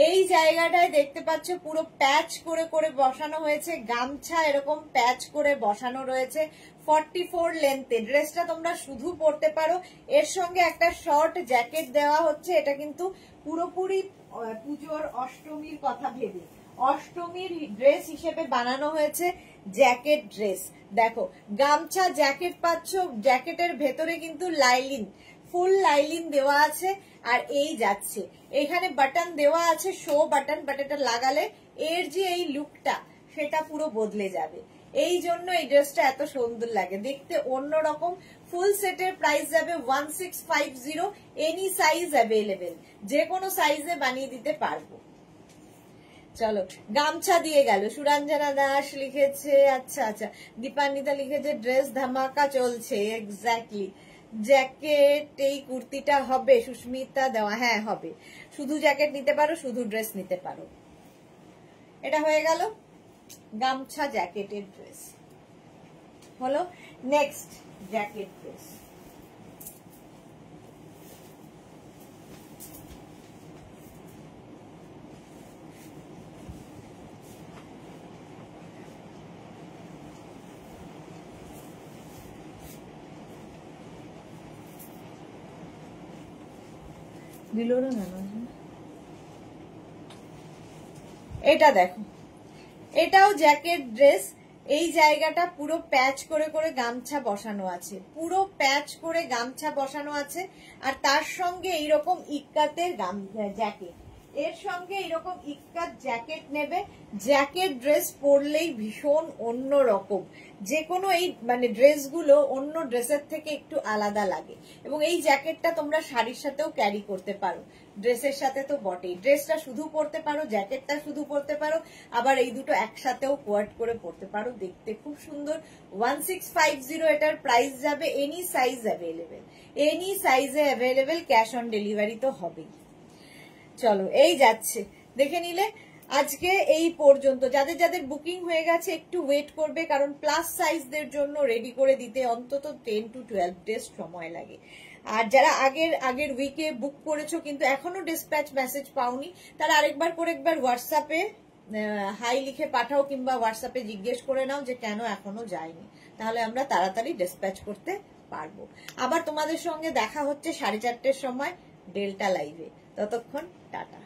এই জায়গাটায় দেখতে পাচ্ছ পুরো প্যাচ করে করে বসানো হয়েছে, গামছা এরকম প্যাচ করে বসানো রয়েছে। 44 লেন্থে ড্রেসটা তোমরা শুধু পরতে পারো, এর সঙ্গে একটা শর্ট জ্যাকেট দেওয়া হচ্ছে। এটা কিন্তু পুরোপুরি পুজোর অষ্টমীর কথা ভেবে অষ্টমীর ড্রেস হিসেবে বানানো হয়েছে জ্যাকেট ড্রেস। দেখো গামছা জ্যাকেট পাচ্ছ, জ্যাকেটের ভেতরে কিন্তু লাইলিন, ফুল লাইলিন দেওয়া আছে। আর এই যাচ্ছে এখানে বাটন দেওয়া আছে, শো বাটন, বাট এটা লাগালে এর যে এই লুকটা সেটা পুরো বদলে যাবে। এই জন্য এই ড্রেসটা এত সুন্দর লাগে দেখতে, অন্যরকম। ফুল সেটের প্রাইস যাবে 1650। এনি সাইজ অ্যাভেলেবেল, যে কোনো সাইজে বানিয়ে দিতে পারবো। চলো গামছা দিয়ে গেল। সুরঞ্জনা দাস লিখেছে, আচ্ছা আচ্ছা। দীপান্বিতা লিখেছে ড্রেস ধামাকা চলছে। এক্স্যাক্টলি, জ্যাকেট এই কুর্তিটা হবে সুস্মিতা দেওয়া? হ্যাঁ হবে, শুধু জ্যাকেট নিতে পারো, শুধু ড্রেস নিতে পারো। এটা হয়ে গেল গামছা জ্যাকেটের ড্রেস। হলো নেক্সট জ্যাকেট ড্রেস। এটা দেখো, এটাও জ্যাকেট ড্রেস। এই জায়গাটা পুরো প্যাচ করে করে গামছা বসানো আছে, পুরো প্যাচ করে গামছা বসানো আছে। আর তার সঙ্গে এইরকম ইক্কাতের জ্যাকেট, এর সঙ্গে এইরকম ইক্কাত জ্যাকেট নেবে। জ্যাকেট ড্রেস পরলেই ভীষণ অন্য রকম, যে কোনো এই মানে ড্রেসগুলো অন্য ড্রেসের থেকে একটু আলাদা লাগে। এবং এই জ্যাকেটটা তোমরা শাড়ির সাথেও ক্যারি করতে পারো, ড্রেসের সাথে তো বটেই। ড্রেসটা শুধু পরতে পারো, জ্যাকেটটা শুধু পরতে পারো, আবার এই দুটো একসাথেও কোয়ার্ট করে পরতে পারো, দেখতে খুব সুন্দর। 1650 এটার প্রাইস যাবে। এনি সাইজ অ্যাভেলেবেল, এনি সাইজে অ্যাভেলেবেল, ক্যাশ অন ডেলিভারি তো হবেই। চলো এই যাচ্ছে, দেখে নিলে। আজকে এই পর্যন্ত। যাদের যাদের বুকিং হয়ে গেছে একটু ওয়েট করবে, কারণ প্লাস সাইজদের জন্য রেডি করে দিতে অন্তত 10 to 12 ডেজ সময় লাগে। আর যারা আগের উইকে বুক করেছো কিন্তু এখনো ডিসপ্যাচ মেসেজ পাওনি, তারা আরেকবার হোয়াটসঅ্যাপে হাই লিখে পাঠাও, কিংবা হোয়াটসঅ্যাপে জিজ্ঞেস করে নাও যে কেন এখনো যায়নি, তাহলে আমরা তাড়াতাড়ি ডিসপ্যাচ করতে পারবো। আবার তোমাদের সঙ্গে দেখা হচ্ছে 4:30 সময় ডেল্টা লাইভে। ততক্ষণ টাটা।